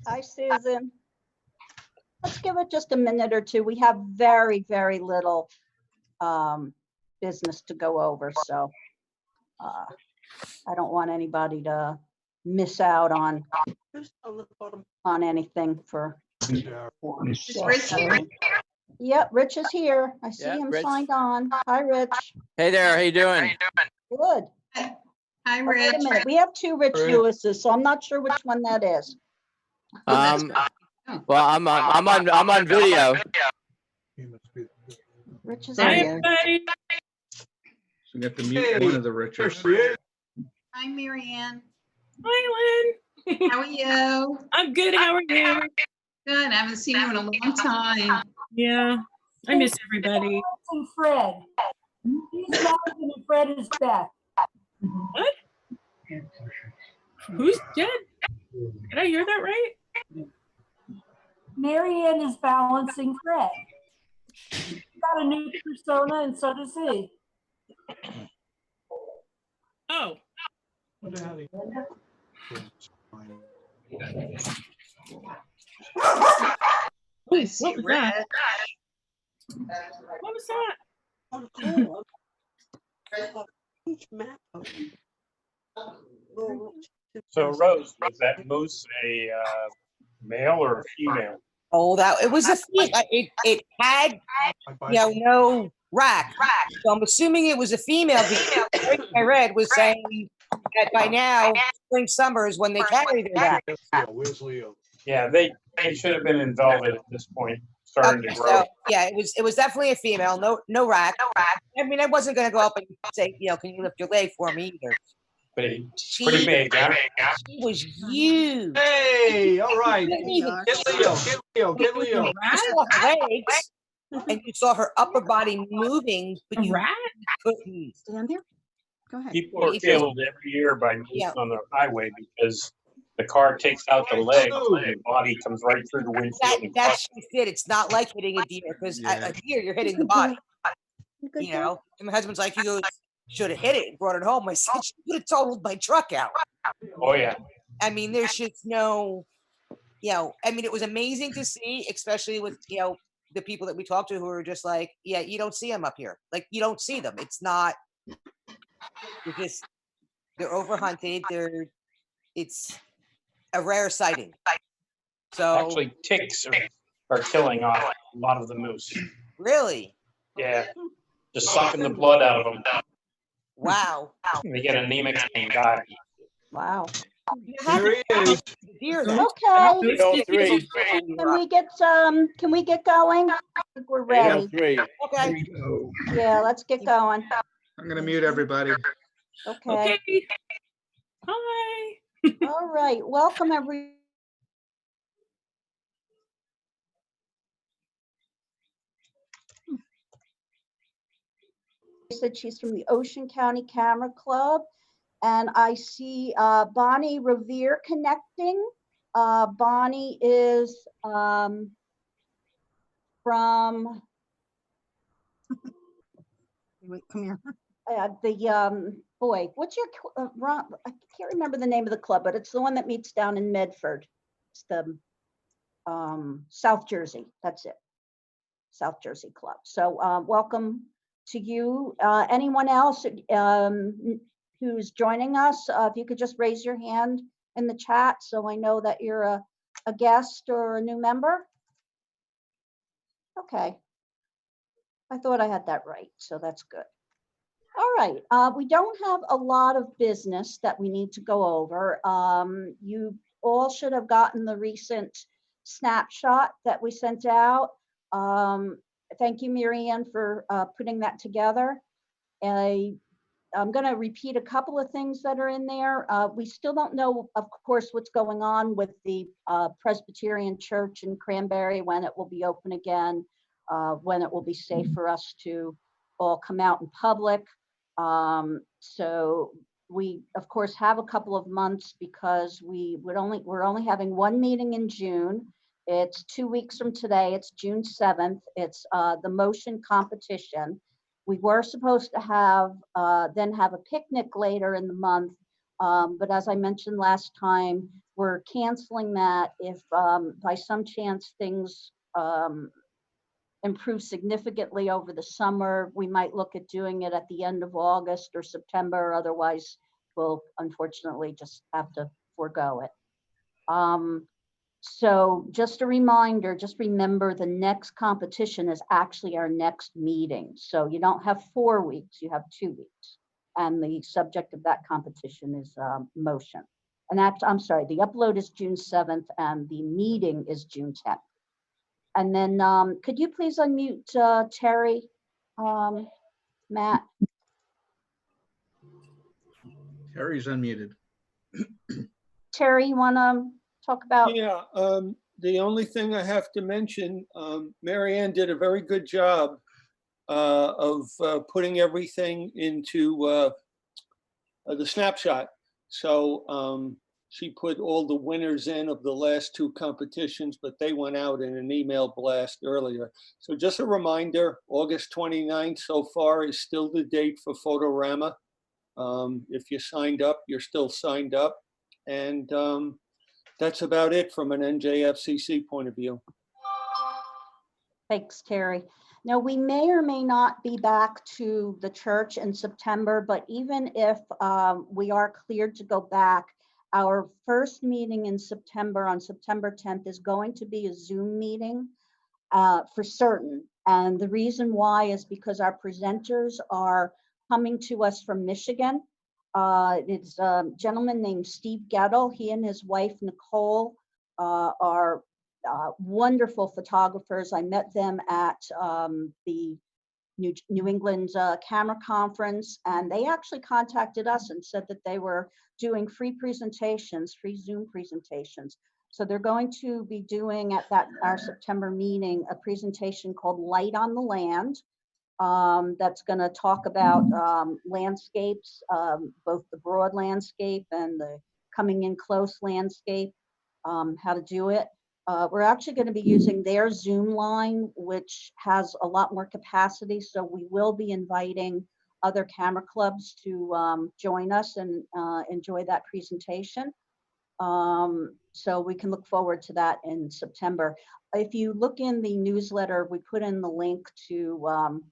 Hi, Susan. Let's give it just a minute or two. We have very, very little business to go over, so I don't want anybody to miss out on anything for. Is Rich here? Yep, Rich is here. I see Yeah, him Rich. signed on. Hi, Rich. Hey there, how you doing? Good. Hi, Oh, wait Rich. a minute. We have two Rich Lewises, so I'm not sure which one that is. Well, I'm on video. Rich is Hi, here. everybody. So we got to mute one of the Richards. Hi, Marianne. Hi, Lynn. How are you? I'm good. How are you? Good. I haven't seen you in a long time. Yeah, I miss everybody. And Fred. He's Malcolm and Fred is Beth. What? Who's dead? Did I hear that right? Marianne is balancing Fred. She's got a new persona and so does he. Oh, I see what was that? Rich. What was that? Oh, cool. Huge map of So Rose, was that moose a male or a female? Oh, that it was a it had no rack. So I'm assuming it was a female because everything I read was saying that by now spring summer is when they carry their rack. Where's Leo? Yeah, they should have been in velvet at this point, starting to grow. So yeah, it was definitely a female. No rack. I mean, I wasn't gonna go up and say, can you lift your leg for me either? Pretty She big, huh? was huge. Hey, all right. Couldn't even Get Leo. Get Leo. You saw her legs and you saw her upper body moving, but A you rat? couldn't. Stand there. Go ahead. People are killed every year by moose on the highway because the car takes out the leg, and the body comes right through the windshield. That's it. It's not like hitting a deer because a deer you're hitting the body. And my husband's like, he goes, should have hit it and brought it home. I said, she could have totaled my truck out. Oh yeah. I mean, there's just no, I mean, it was amazing to see, especially with, the people that we talked to who are just like, yeah, you don't see them up here. Like, you don't see them. It's not, they're overhunted. It's a rare sighting. So Actually, ticks are killing off a lot of the moose. really? Yeah. Just sucking the blood out of them. Wow. They get anemic and die. Wow. Here he is. Deer, Okay. Can we get going? I think we're ready. okay. Yeah, let's get going. I'm going to mute everybody. Okay. Okay. Hi. All right. Welcome, everyone. Said she's from the Ocean County Camera Club, and I see Bonnie Revere connecting. Bonnie is from Wait, come here. the boy. What's your Ron? I can't remember the name of the club, but it's the one that meets down in Medford. It's the South Jersey. That's it. South Jersey Club. So welcome to you. Anyone else who's joining us, if you could just raise your hand in the chat so I know that you're a guest or a new member. Okay. I thought I had that right, so that's good. All right, we don't have a lot of business that we need to go over. You all should have gotten the recent snapshot that we sent out. Thank you, Marianne, for putting that together. I'm going to repeat a couple of things that are in there. We still don't know, of course, what's going on with the Presbyterian Church in Cranbury, when it will be open again, when it will be safe for us to all come out in public. So we, of course, have a couple of months because we're only having one meeting in June. It's 2 weeks from today. It's June 7th. It's the motion competition. We were supposed to have then have a picnic later in the month But as I mentioned last time, we're canceling that if by some chance things improve significantly over the summer. We might look at doing it at the end of August or September. Otherwise, we'll unfortunately just have to forego it. So just a reminder, just remember the next competition is actually our next meeting. So you don't have 4 weeks, you have 2 weeks. And the subject of that competition is motion. And that's, I'm sorry, the upload is June 7th and the meeting is June 10th. And then could you please unmute Terry, Matt? Terry's unmuted. Terry, you want to talk about? Yeah, the only thing I have to mention, Mary Ann did a very good job of putting everything into the snapshot. So she put all the winners in of the last 2 competitions, but they went out in an email blast earlier. So just a reminder, August 29th so far is still the date for Photorama. If you signed up, you're still signed up. And that's about it from an NJFCC point of view. Thanks, Terry. Now, we may or may not be back to the church in September, but even if we are cleared to go back, our first meeting in September on September 10th is going to be a Zoom meeting for certain. And the reason why is because our presenters are coming to us from Michigan. It's a gentleman named Steve Gettle. He and his wife, Nicole, are wonderful photographers. I met them at the New England Camera Conference, and they actually contacted us and said that they were doing free presentations, free Zoom presentations. So they're going to be doing at our September meeting a presentation called Light on the Land. That's going to talk about landscapes, both the broad landscape and the coming in close landscape, how to do it. We're actually going to be using their Zoom line, which has a lot more capacity. So we will be inviting other camera clubs to join us and enjoy that presentation. So we can look forward to that in September. If you look in the newsletter, we put in the link to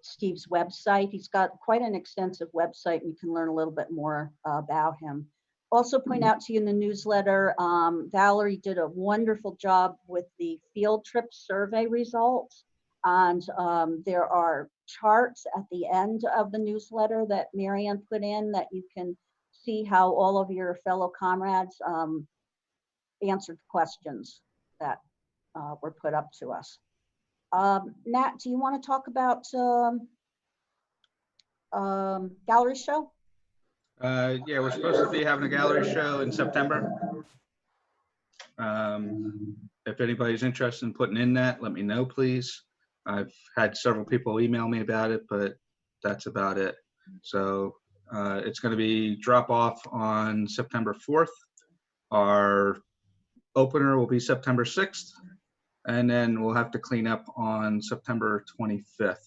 Steve's website. He's got quite an extensive website, and you can learn a little bit more about him. Also point out to you in the newsletter, Valerie did a wonderful job with the field trip survey results. And there are charts at the end of the newsletter that Marianne put in that you can see how all of your fellow comrades answered questions that were put up to us. Matt, do you want to talk about gallery show? Yeah, we're supposed to be having a gallery show in September. If anybody's interested in putting in that, let me know, please. I've had several people email me about it, but that's about it. So it's going to be drop off on September 4th. Our opener will be September 6th, and then we'll have to clean up on September 25th.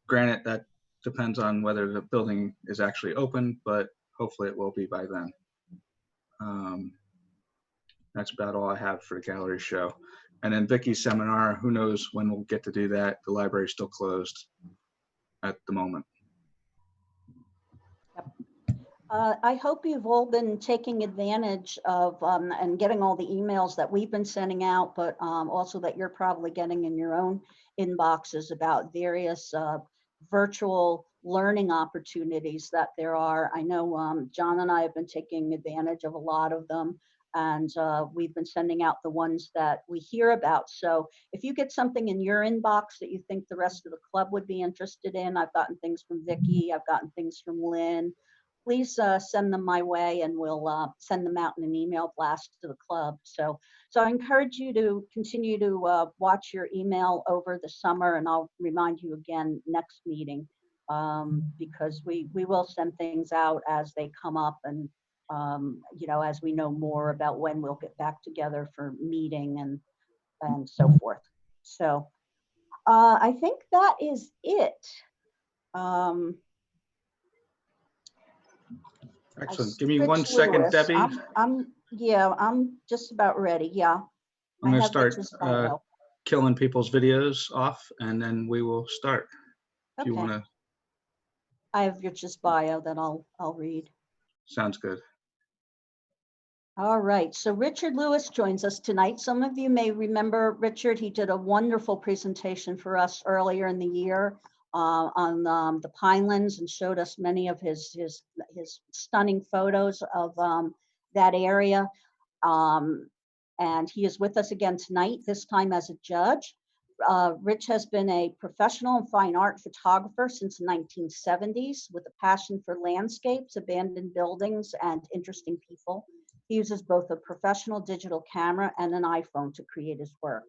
Granted, that depends on whether the building is actually open, but hopefully it will be by then. That's about all I have for the gallery show. And then Vicky's seminar, who knows when we'll get to do that. The library's still closed at the moment. I hope you've all been taking advantage of and getting all the emails that we've been sending out, but also that you're probably getting in your own inboxes about various virtual learning opportunities that there are. I know John and I have been taking advantage of a lot of them, and we've been sending out the ones that we hear about. So if you get something in your inbox that you think the rest of the club would be interested in, I've gotten things from Vicky, I've gotten things from Lynn, please send them my way, and we'll send them out in an email blast to the club. So I encourage you to continue to watch your email over the summer, and I'll remind you again next meeting, because we will send things out as they come up, and you know, as we know more about when we'll get back together for meeting and so forth. So I think that is it. Excellent. Give me Rich 1 second, Lewis. Debbie. I'm just about ready. Yeah. I'm I going to have start Rich's bio. killing people's videos off, and then we will start. If you Okay. want to, I have Rich's bio that I'll read. sounds good. All right, so Richard Lewis joins us tonight. Some of you may remember Richard. He did a wonderful presentation for us earlier in the year on the Pinelands and showed us many of his stunning photos of that area. And he is with us again tonight, this time as a judge. Rich has been a professional and fine art photographer since the 1970s with a passion for landscapes, abandoned buildings, and interesting people. He uses both a professional digital camera and an iPhone to create his work.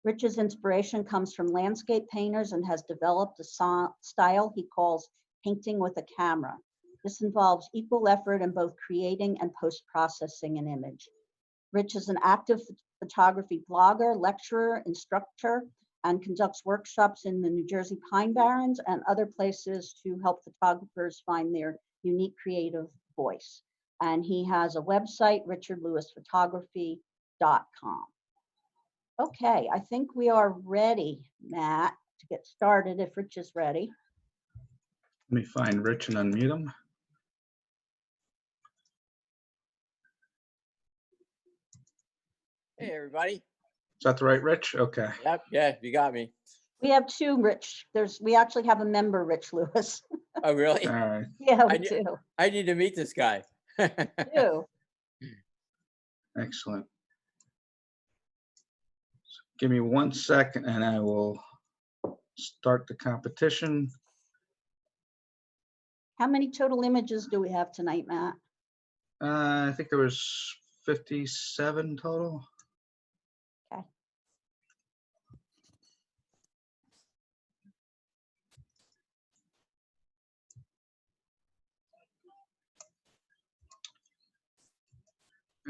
Rich's inspiration comes from landscape painters and has developed a style he calls painting with a camera. This involves equal effort in both creating and post-processing an image. Rich is an active photography blogger, lecturer, instructor, and conducts workshops in the New Jersey Pine Barrens and other places to help photographers find their unique creative voice. And he has a website, richardlewisphotography.com. Okay, I think we are ready, Matt, to get started if Rich is ready. Let me find Rich and unmute him. Hey, everybody. Is that the right Rich? Okay. Yep. Yeah, you got me. We have two Rich. We actually have a member, Rich Lewis. Oh, really? All right. Yeah, we do. I need to meet this guy. We do. Excellent. Give me 1 second and I will start the competition. How many total images do we have tonight, Matt? I think there was 57 total. Okay.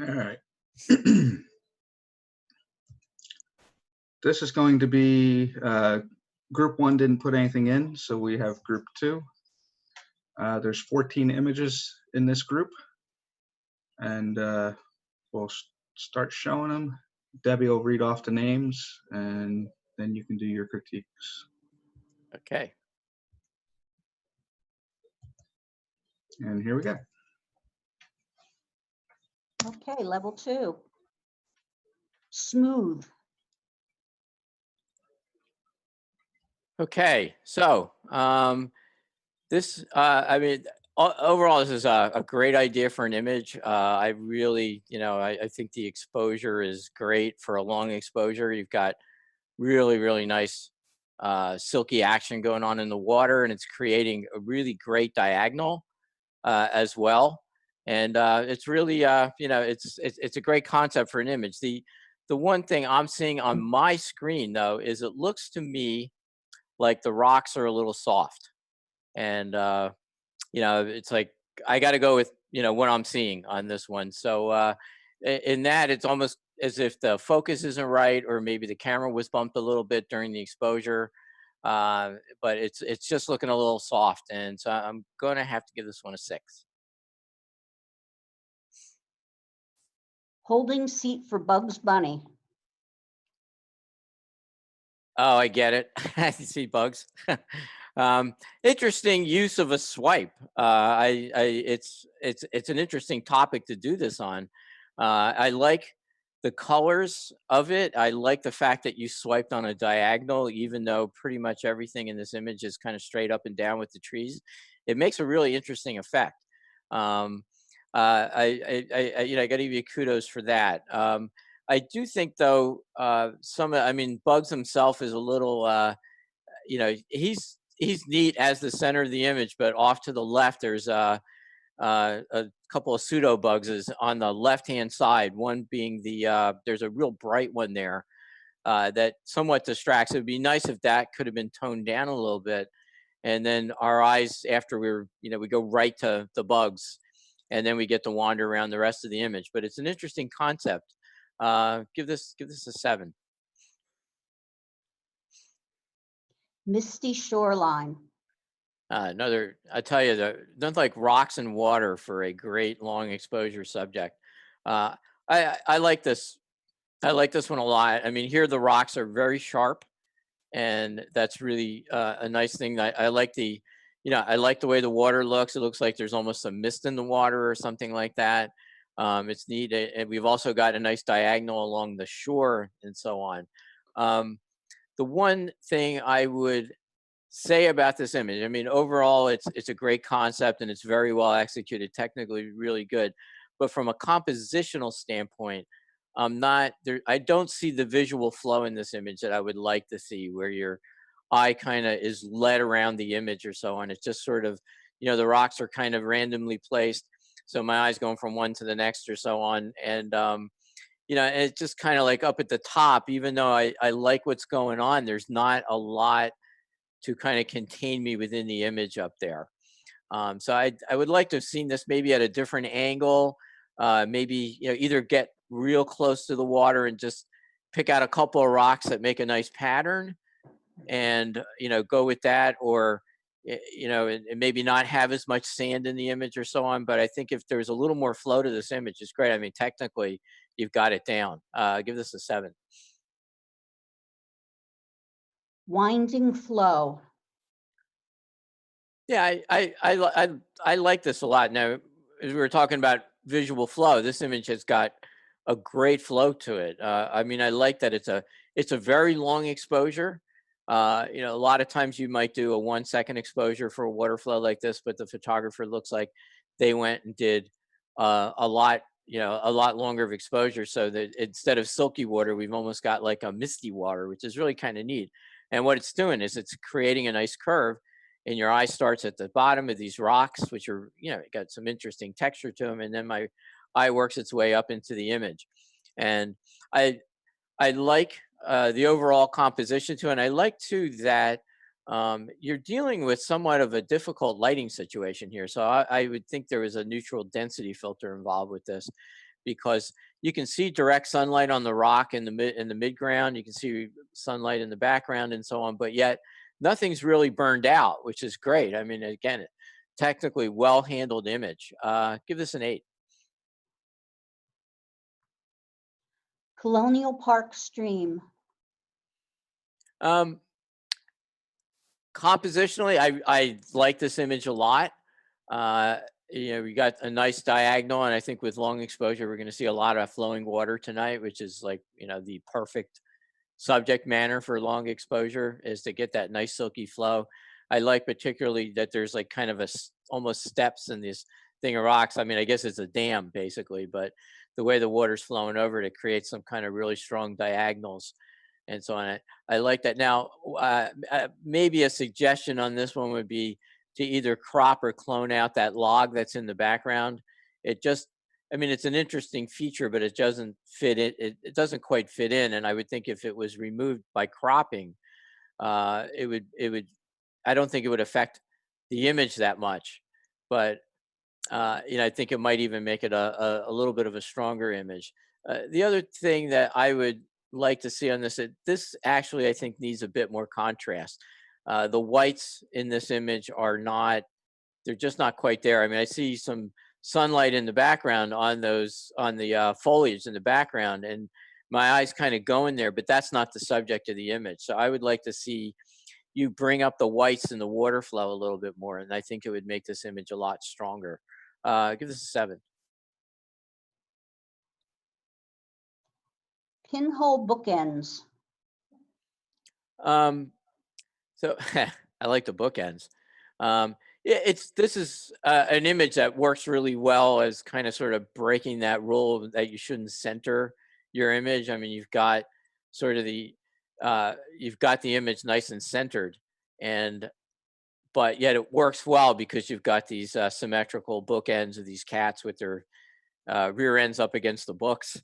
All right. This is going to be group 1 didn't put anything in, so we have group 2. There's 14 images in this group, and we'll start showing them. Debbie will read off the names, and then you can do your critiques. Okay. And here we go. Okay, level 2. Smooth. Okay. So this, I mean, overall, this is a great idea for an image. I really, I think the exposure is great for a long exposure. You've got really, really nice silky action going on in the water, and it's creating a really great diagonal as well. And it's really, it's a great concept for an image. The one thing I'm seeing on my screen, though, is it looks to me like the rocks are a little soft. And, it's like, I got to go with, what I'm seeing on this one. So in that, it's almost as if the focus isn't right, or maybe the camera was bumped a little bit during the exposure. But it's just looking a little soft. And so I'm going to have to give this one a 6. Holding seat for Bugs Bunny. Oh, I get it. I see bugs. Interesting use of a swipe. It's an interesting topic to do this on. I like the colors of it. I like the fact that you swiped on a diagonal, even though pretty much everything in this image is kind of straight up and down with the trees. It makes a really interesting effect. I got to give you kudos for that. I do think, though, Bugs himself is a little, he's neat as the center of the image, but off to the left, there's a couple of pseudo bugs is on the left-hand side. One being there's a real bright one there that somewhat distracts. It would be nice if that could have been toned down a little bit. And then our eyes, after we go right to the bugs, and then we get to wander around the rest of the image. But it's an interesting concept. Give this a 7. Misty shoreline. I tell you, nothing like rocks and water for a great long exposure subject. Uh, I like this. I like this one a lot. I mean, here the rocks are very sharp, and that's really a nice thing. I like the, I like the way the water looks. It looks like there's almost some mist in the water or something like that. It's neat, and we've also got a nice diagonal along the shore and so on. The one thing I would say about this image, I mean, overall, it's a great concept and it's very well executed, technically really good. But from a compositional standpoint, I'm not there. I don't see the visual flow in this image that I would like to see, where your eye kind of is led around the image or so on. It's just sort of, the rocks are kind of randomly placed, so my eye's going from one to the next or so on, and and it's just kind of like up at the top. Even though I like what's going on, there's not a lot to kind of contain me within the image up there. So I would like to have seen this maybe at a different angle, maybe either get real close to the water and just pick out a couple of rocks that make a nice pattern, and go with that, or and maybe not have as much sand in the image or so on. But I think if there's a little more flow to this image, it's great. I mean, technically, you've got it down. Give this a 7. Winding flow. Yeah, I like this a lot. Now, as we were talking about visual flow, this image has got a great flow to it. I mean, I like that it's a very long exposure. A lot of times you might do a 1-second exposure for a water flow like this, but the photographer looks like they went and did a lot, a lot longer of exposure, so that instead of silky water, we've almost got like a misty water, which is really kind of neat. And what it's doing is it's creating a nice curve, and your eye starts at the bottom of these rocks, which are, got some interesting texture to them. And then my eye works its way up into the image. And I like the overall composition to it. And I like too that you're dealing with somewhat of a difficult lighting situation here. So I would think there was a neutral density filter involved with this, because you can see direct sunlight on the rock in the midground. You can see sunlight in the background and so on, but yet nothing's really burned out, which is great. I mean, again, technically well handled image. Give this an 8. Colonial Park stream. Compositionally, I like this image a lot. We got a nice diagonal, and I think with long exposure, we're going to see a lot of flowing water tonight, which is like, the perfect subject matter for long exposure, is to get that nice silky flow. I like particularly that there's like kind of almost steps in this thing of rocks. I mean, I guess it's a dam basically, but the way the water's flowing over it creates some kind of really strong diagonals and so on. I like that. Now, maybe a suggestion on this one would be to either crop or clone out that log that's in the background. I mean, it's an interesting feature, but it doesn't fit it. It doesn't quite fit in. And I would think if it was removed by cropping, it would, I don't think it would affect the image that much, but I think it might even make it a little bit of a stronger image. The other thing that I would like to see on this actually, I think, needs a bit more contrast. The whites in this image they're just not quite there. I mean, I see some sunlight in the background on the foliage in the background, and my eyes kind of going there, but that's not the subject of the image. So I would like to see you bring up the whites and the water flow a little bit more, and I think it would make this image a lot stronger. Give this a 7. Pinhole bookends. So I like the bookends. This is an image that works really well as kind of sort of breaking that rule that you shouldn't center your image. I mean, you've got sort of you've got the image nice and centered, but yet it works well because you've got these symmetrical bookends of these cats with their rear ends up against the books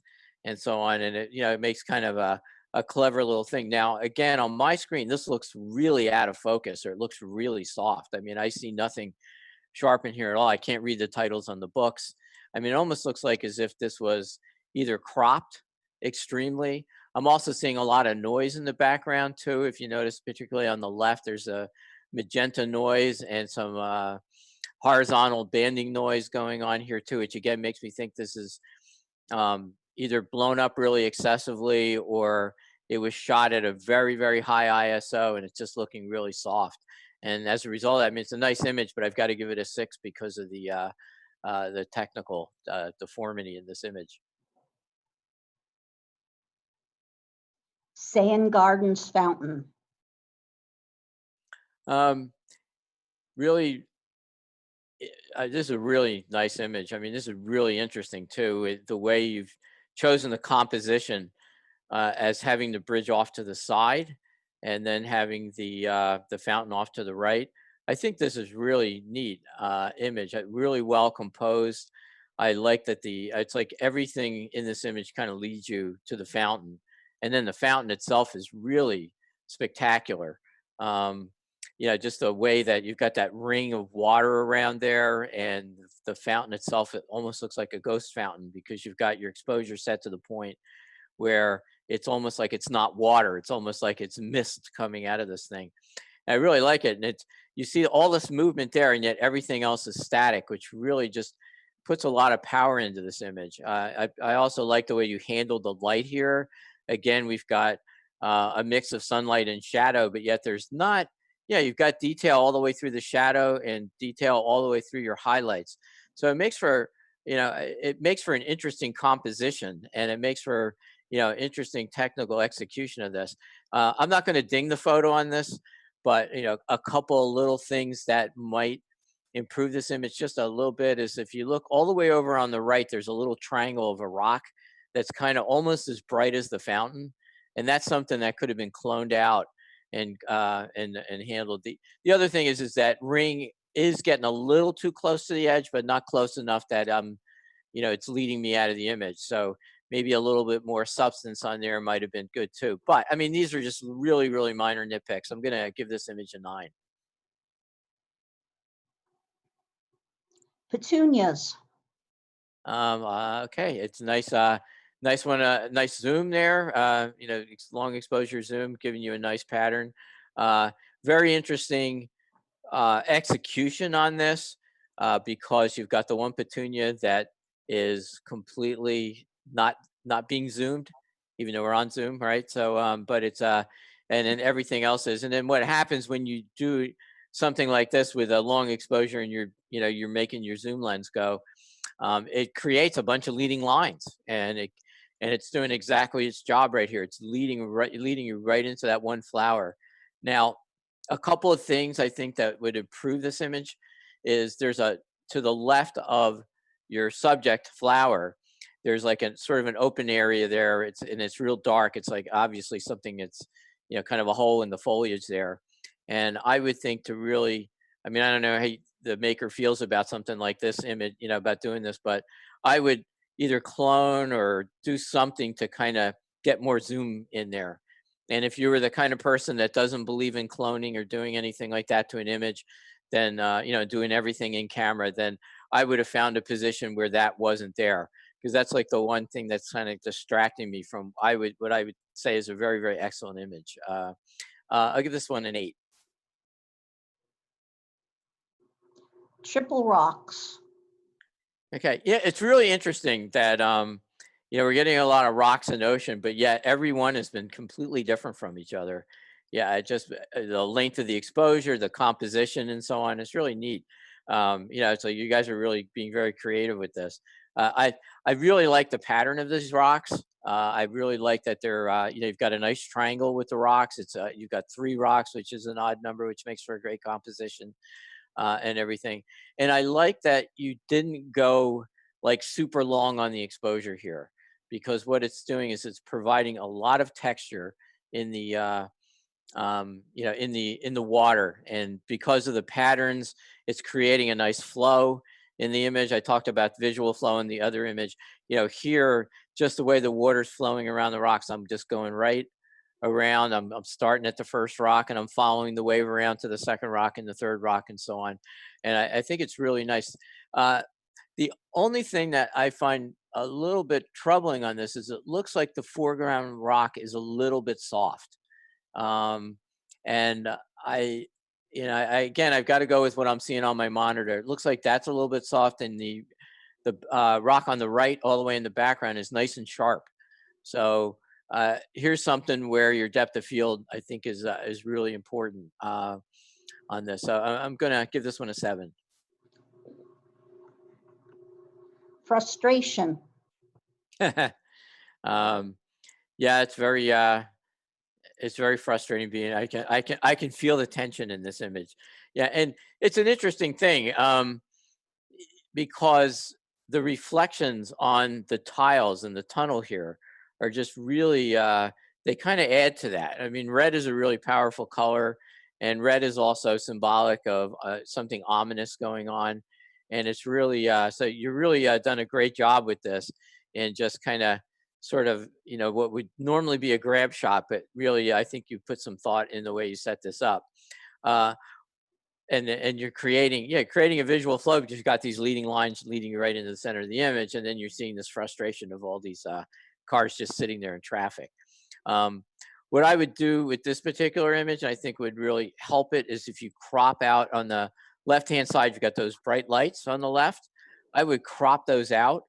and so on. And it makes kind of a clever little thing. Now, again, on my screen, this looks really out of focus, or it looks really soft. I mean, I see nothing sharp in here at all. I can't read the titles on the books. I mean, it almost looks like as if this was either cropped extremely. I'm also seeing a lot of noise in the background too. If you notice, particularly on the left, there's a magenta noise and some horizontal banding noise going on here too, which again makes me think this is either blown up really excessively or it was shot at a very, very high ISO and it's just looking really soft. And as a result, I mean, it's a nice image, but I've got to give it a 6 because of the technical deformity in this image. Sand Gardens Fountain. Really, this is a really nice image. I mean, this is really interesting too. The way you've chosen the composition as having the bridge off to the side and then having the fountain off to the right. I think this is really neat image, really well composed. I like that it's like everything in this image kind of leads you to the fountain. And then the fountain itself is really spectacular. Just the way that you've got that ring of water around there and the fountain itself, it almost looks like a ghost fountain because you've got your exposure set to the point where it's almost like it's not water. It's almost like it's mist coming out of this thing. And I really like it. And you see all this movement there and yet everything else is static, which really just puts a lot of power into this image. I also like the way you handle the light here. Again, we've got a mix of sunlight and shadow, but yet there's not, you've got detail all the way through the shadow and detail all the way through your highlights. So it makes for, it makes for an interesting composition and it makes for, interesting technical execution of this. I'm not going to ding the photo on this, but, a couple of little things that might improve this image just a little bit is if you look all the way over on the right, there's a little triangle of a rock that's kind of almost as bright as the fountain. And that's something that could have been cloned out and handled. The other thing is that ring is getting a little too close to the edge, but not close enough that it's leading me out of the image. So maybe a little bit more substance on there might have been good too. But I mean, these are just really, really minor nitpicks. I'm gonna give this image a 9. Petunias. Okay, it's nice. Nice one. Nice zoom there. Long exposure zoom, giving you a nice pattern. Very interesting execution on this because you've got the one petunia that is completely not being zoomed, even though we're on Zoom, right? So, but it's and then everything else is. And then what happens when you do something like this with a long exposure and you're making your zoom lens go, it creates a bunch of leading lines, and it's doing exactly its job right here. It's leading you right into that one flower. Now, a couple of things I think that would improve this image is to the left of your subject flower, there's like a sort of an open area there. It's real dark. It's like obviously something that's, kind of a hole in the foliage there. And I would think to really, I mean, I don't know how the maker feels about something like this image, about doing this, but I would either clone or do something to kind of get more zoom in there. And if you were the kind of person that doesn't believe in cloning or doing anything like that to an image, then, doing everything in camera, then I would have found a position where that wasn't there. Because that's like the one thing that's kind of distracting me from what I would say is a very, very excellent image. I'll give this one an 8. Triple rocks. Okay, yeah, it's really interesting that we're getting a lot of rocks in the ocean, but yet every one has been completely different from each other. Yeah, it just the length of the exposure, the composition, and so on. It's really neat. So you guys are really being very creative with this. I really like the pattern of these rocks. I really like that they're you've got a nice triangle with the rocks. It's you've got 3 rocks, which is an odd number, which makes for a great composition. And everything. And I like that you didn't go like super long on the exposure here, because what it's doing is it's providing a lot of texture in the in the water, and because of the patterns, it's creating a nice flow in the image. I talked about visual flow in the other image. Here, just the way the water's flowing around the rocks, I'm just going right around. I'm starting at the first rock and I'm following the wave around to the second rock and the third rock and so on. And I think it's really nice. The only thing that I find a little bit troubling on this is it looks like the foreground rock is a little bit soft. And you know, again, I've got to go with what I'm seeing on my monitor. It looks like that's a little bit soft, and the rock on the right, all the way in the background, is nice and sharp. So here's something where your depth of field, I think, is really important on this. So I'm gonna give this one a 7. Frustration. Yeah, it's very frustrating being. I can feel the tension in this image. Yeah, and it's an interesting thing because the reflections on the tiles in the tunnel here are just really they kind of add to that. I mean, red is a really powerful color, and red is also symbolic of something ominous going on. And it's really so you really done a great job with this, and just kind of sort of, you know, what would normally be a grab shot, but really I think you put some thought in the way you set this up. And you're creating a visual flow, because you've got these leading lines leading you right into the center of the image, and then you're seeing this frustration of all these cars just sitting there in traffic. What I would do with this particular image, and I think would really help it, is if you crop out on the left-hand side, you've got those bright lights on the left. I would crop those out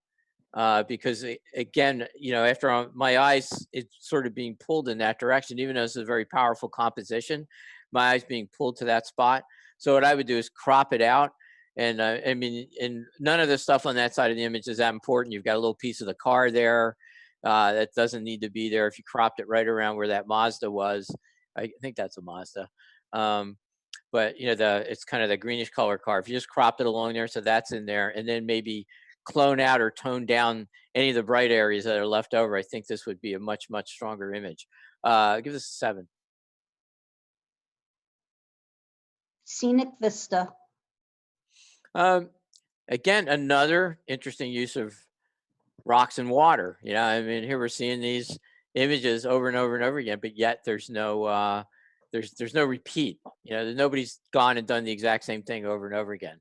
because again, you know, after my eyes, it's sort of being pulled in that direction, even though it's a very powerful composition, my eyes being pulled to that spot. So what I would do is crop it out. And I mean, and none of the stuff on that side of the image is that important. You've got a little piece of the car there that doesn't need to be there. If you cropped it right around where that Mazda was, I think that's a Mazda. But you know, it's kind of the greenish color car. If you just cropped it along there, so that's in there, and then maybe clone out or tone down any of the bright areas that are left over, I think this would be a much, much stronger image. Give this a 7. Scenic vista. Again, another interesting use of rocks and water. You know, I mean, here we're seeing these images over and over and over again, but yet there's no there's no repeat. You know, nobody's gone and done the exact same thing over and over again.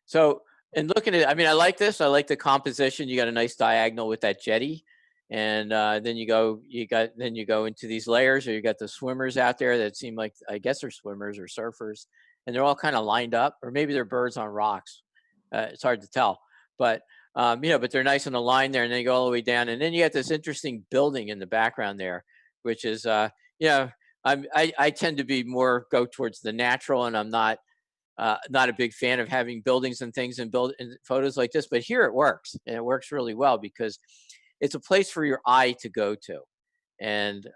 So, and looking at it, I mean, I like this. I like the composition. You got a nice diagonal with that jetty, and then you go into these layers, or you got the swimmers out there that seem like, I guess they're swimmers or surfers, and they're all kind of lined up, or maybe they're birds on rocks. It's hard to tell, but you know, but they're nice in a line there, and then you go all the way down, and then you got this interesting building in the background there, which is you know, I tend to be more go towards the natural, and I'm not a big fan of having buildings and things in photos like this, but here it works, and it works really well because it's a place for your eye to go to, and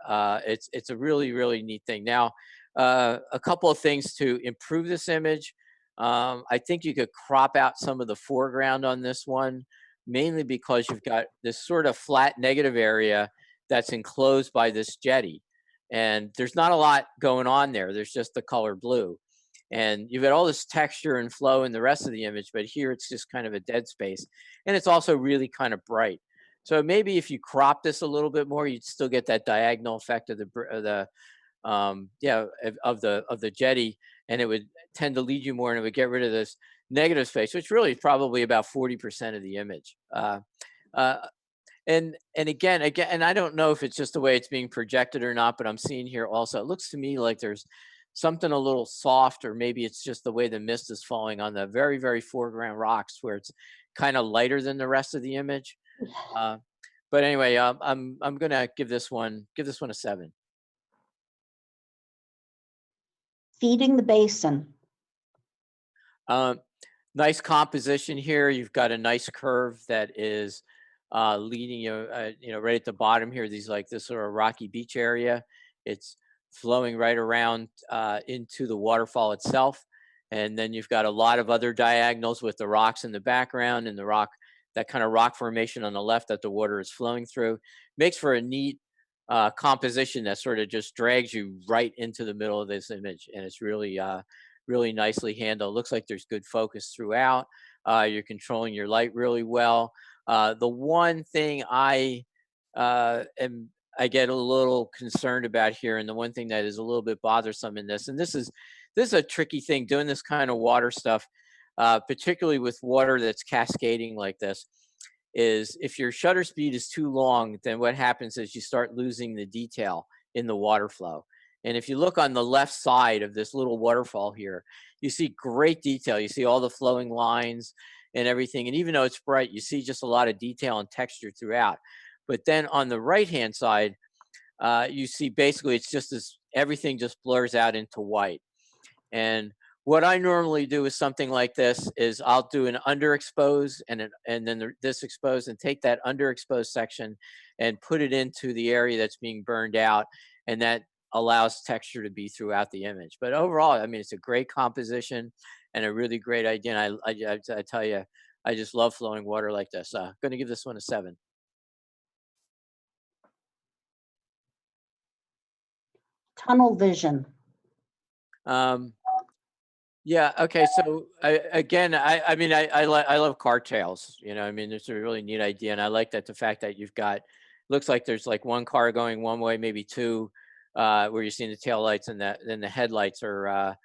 it's a really, really neat thing. Now, a couple of things to improve this image. I think you could crop out some of the foreground on this one, mainly because you've got this sort of flat negative area that's enclosed by this jetty, and there's not a lot going on there. There's just the color blue. And you've got all this texture and flow in the rest of the image, but here it's just kind of a dead space. And it's also really kind of bright. So maybe if you crop this a little bit more, you'd still get that diagonal effect of the jetty, and it would tend to lead you more, and it would get rid of this negative space, which really is probably about 40% of the image. And again, and I don't know if it's just the way it's being projected or not, but I'm seeing here also, it looks to me like there's something a little soft, or maybe it's just the way the mist is falling on the very, very foreground rocks, where it's kind of lighter than the rest of the image. But anyway, I'm gonna give this one a 7. Feeding the basin. Nice composition here. You've got a nice curve that is leading you, you know, right at the bottom here. These, like this sort of rocky beach area. It's flowing right around into the waterfall itself, and then you've got a lot of other diagonals with the rocks in the background, and that kind of rock formation on the left that the water is flowing through. Makes for a neat composition that sort of just drags you right into the middle of this image, and it's really really nicely handled. Looks like there's good focus throughout. You're controlling your light really well. The one thing I get a little concerned about here, and the one thing that is a little bit bothersome in this, and this is a tricky thing doing this kind of water stuff, particularly with water that's cascading like this, is if your shutter speed is too long, then what happens is you start losing the detail in the water flow. And if you look on the left side of this little waterfall here, you see great detail. You see all the flowing lines and everything. And even though it's bright, you see just a lot of detail and texture throughout. But then on the right-hand side, you see basically it's just this, everything just blurs out into white. And what I normally do with something like this is I'll do an underexpose and then this exposed, and take that underexposed section and put it into the area that's being burned out. And that allows texture to be throughout the image. But overall, I mean, it's a great composition and a really great idea. And I tell you, I just love flowing water like this. Going to give this one a 7. Tunnel vision. Yeah. Okay. So I mean, I love car tails. You know, I mean, it's a really neat idea, and I like that the fact that you've got, looks like there's like one car going one way, maybe two, where you're seeing the tail lights, and then the headlights are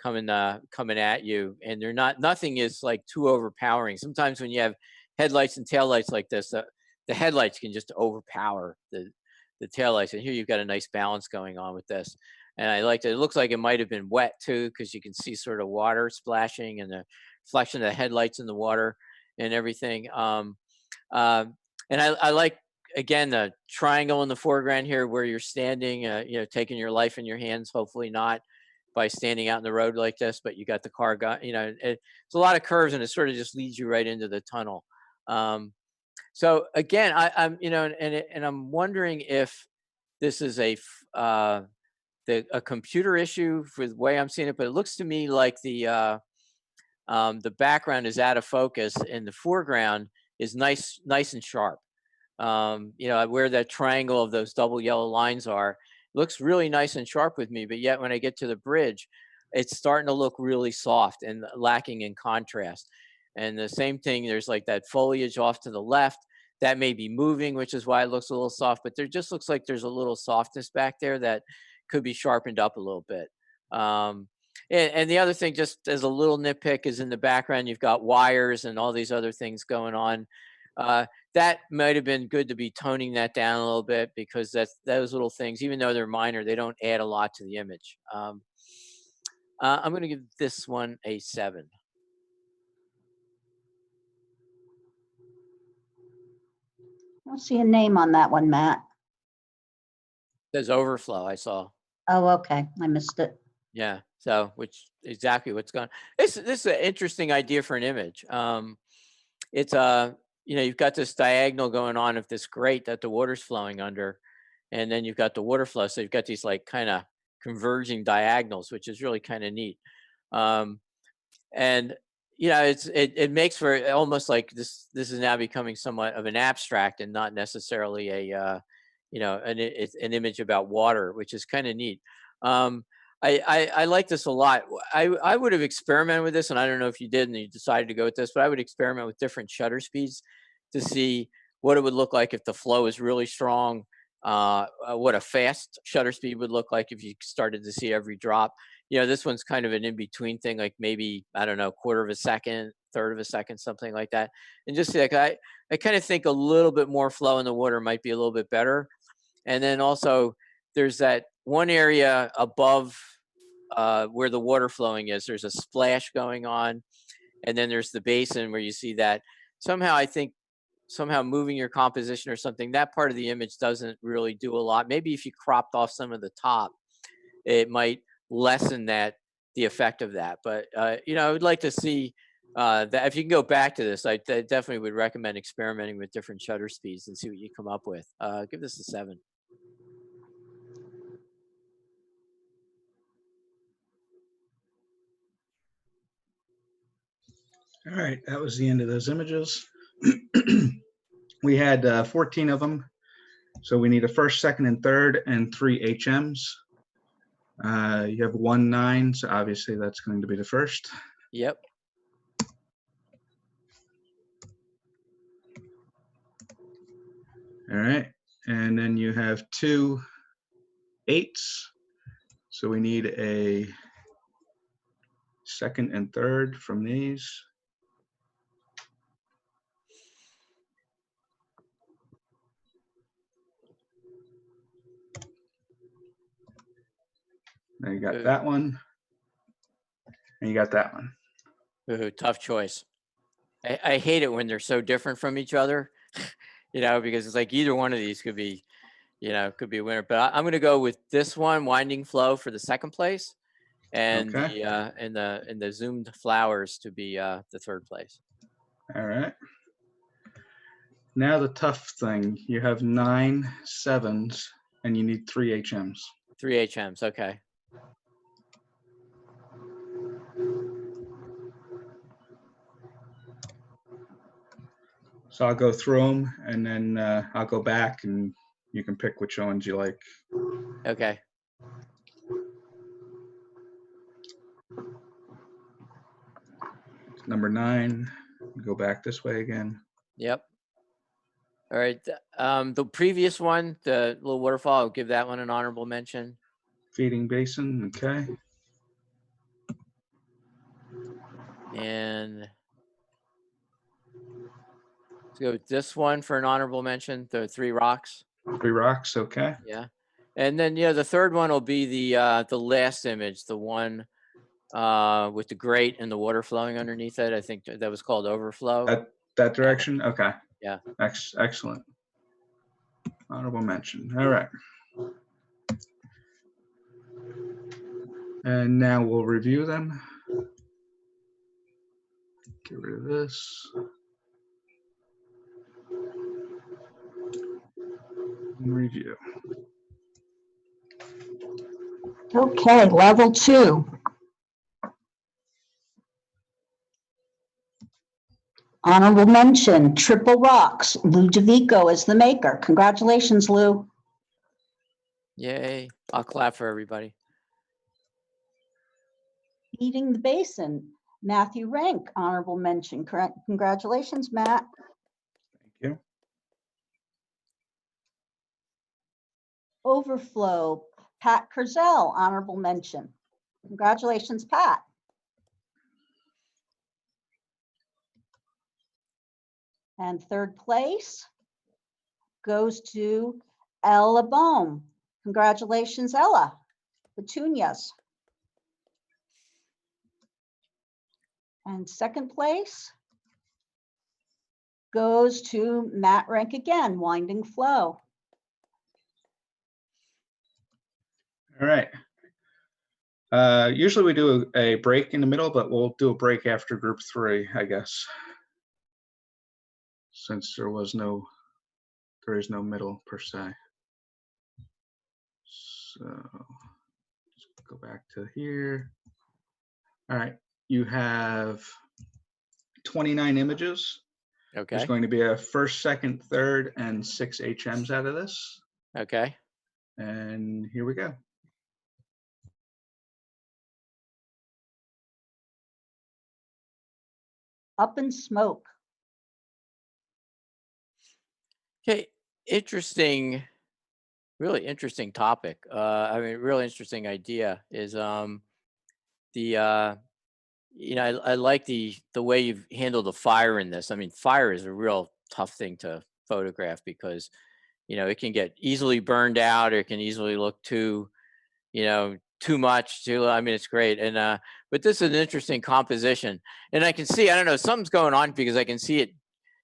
coming at you, and they're not. Nothing is like too overpowering. Sometimes when you have headlights and taillights like this, the headlights can just overpower the taillights, and here you've got a nice balance going on with this. And I liked it. It looks like it might have been wet too, because you can see sort of water splashing and the reflection of the headlights in the water and everything. And I like, again, the triangle in the foreground here where you're standing, you know, taking your life in your hands, hopefully not by standing out in the road like this, but you got the car, you know, it's a lot of curves, and it sort of just leads you right into the tunnel. So again, I'm, you know, and I'm wondering if this is a computer issue for the way I'm seeing it, but it looks to me like the background is out of focus and the foreground is nice and sharp. You know, where that triangle of those double yellow lines are, looks really nice and sharp with me, but yet when I get to the bridge, it's starting to look really soft and lacking in contrast. And the same thing, there's like that foliage off to the left that may be moving, which is why it looks a little soft, but there just looks like there's a little softness back there that could be sharpened up a little bit. And the other thing, just as a little nitpick, is in the background, you've got wires and all these other things going on. That might have been good to be toning that down a little bit, because those little things, even though they're minor, they don't add a lot to the image. I'm going to give this one a 7. I don't see a name on that one, Matt. There's overflow, I saw. Oh, okay. I missed it. Yeah. So, which exactly what's going. This is an interesting idea for an image. It's you know, you've got this diagonal going on of this grate that the water's flowing under, and then you've got the water flow. So you've got these like kind of converging diagonals, which is really kind of neat. And you know, it makes for almost like this is now becoming somewhat of an abstract and not necessarily a you know, it's an image about water, which is kind of neat. I like this a lot. I would have experimented with this, and I don't know if you did and you decided to go with this, but I would experiment with different shutter speeds to see what it would look like if the flow is really strong, what a fast shutter speed would look like if you started to see every drop. You know, this one's kind of an in-between thing, like maybe, I don't know, quarter of a second, third of a second, something like that. And just like, I kind of think a little bit more flow in the water might be a little bit better. And then also there's that one area above where the water flowing is, there's a splash going on. And then there's the basin where you see that. Somehow I think moving your composition or something, that part of the image doesn't really do a lot. Maybe if you cropped off some of the top, it might lessen the effect of that. But you know, I would like to see that if you can go back to this, I definitely would recommend experimenting with different shutter speeds and see what you come up with. Give this a 7. All right, that was the end of those images. We had 14 of them. So we need a first, second, and third, and 3 HMs. You have 1 9, so obviously that's going to be the first. Yep. All right, and then you have 2 8s. So we need a second and third from these. Then you got that one. And you got that one. Ooh, tough choice. I hate it when they're so different from each other, you know, because it's like either one of these could be, you know, could be a winner. But I'm going to go with this one, Winding Flow, for the second place, and Okay. the Zoomed Flowers to be the third place. All right. Now the tough thing. You have 9 7s and you need 3 HMs. 3 HMs. Okay. So I'll go through them and then I'll go back and you can pick which ones you like. Okay. Number 9, go back this way again. Yep. All right. The previous one, the little waterfall, I'll give that one an honorable mention. Feeding basin, okay. And let's go with this one for an honorable mention, the 3 rocks. 3 rocks, okay. Yeah. And then, the third one will be the last image, the one with the grate and the water flowing underneath it. I think that was called Overflow. That direction, okay. Yeah. Excellent. Honorable mention. All right. And now we'll review them. Get rid of this. And review. Okay, level 2. Honorable mention, Triple Rocks, Lou DeVico is the maker. Congratulations, Lou. Yay. I'll clap for everybody. Feeding the Basin, Matthew Rank, honorable mention. Congratulations, Matt. Thank you. Overflow, Pat Curzel, honorable mention. Congratulations, Pat. And third place goes to Ella Bohm. Congratulations, Ella. Petunias. And second place goes to Matt Rank again, Winding Flow. All right. Usually we do a break in the middle, but we'll do a break after group 3, I guess. Since there is no middle per se. So just go back to here. All right, you have 29 images. Okay. There's going to be a first, second, third, and 6 HMs out of this. Okay. And here we go. Up in Smoke. Okay. Interesting. Really interesting topic. I mean, really interesting idea is I like the way you've handled the fire in this. I mean, fire is a real tough thing to photograph because, it can get easily burned out or it can easily look too much. I mean, it's great. And, but this is an interesting composition and I can see, I don't know, something's going on because I can see it,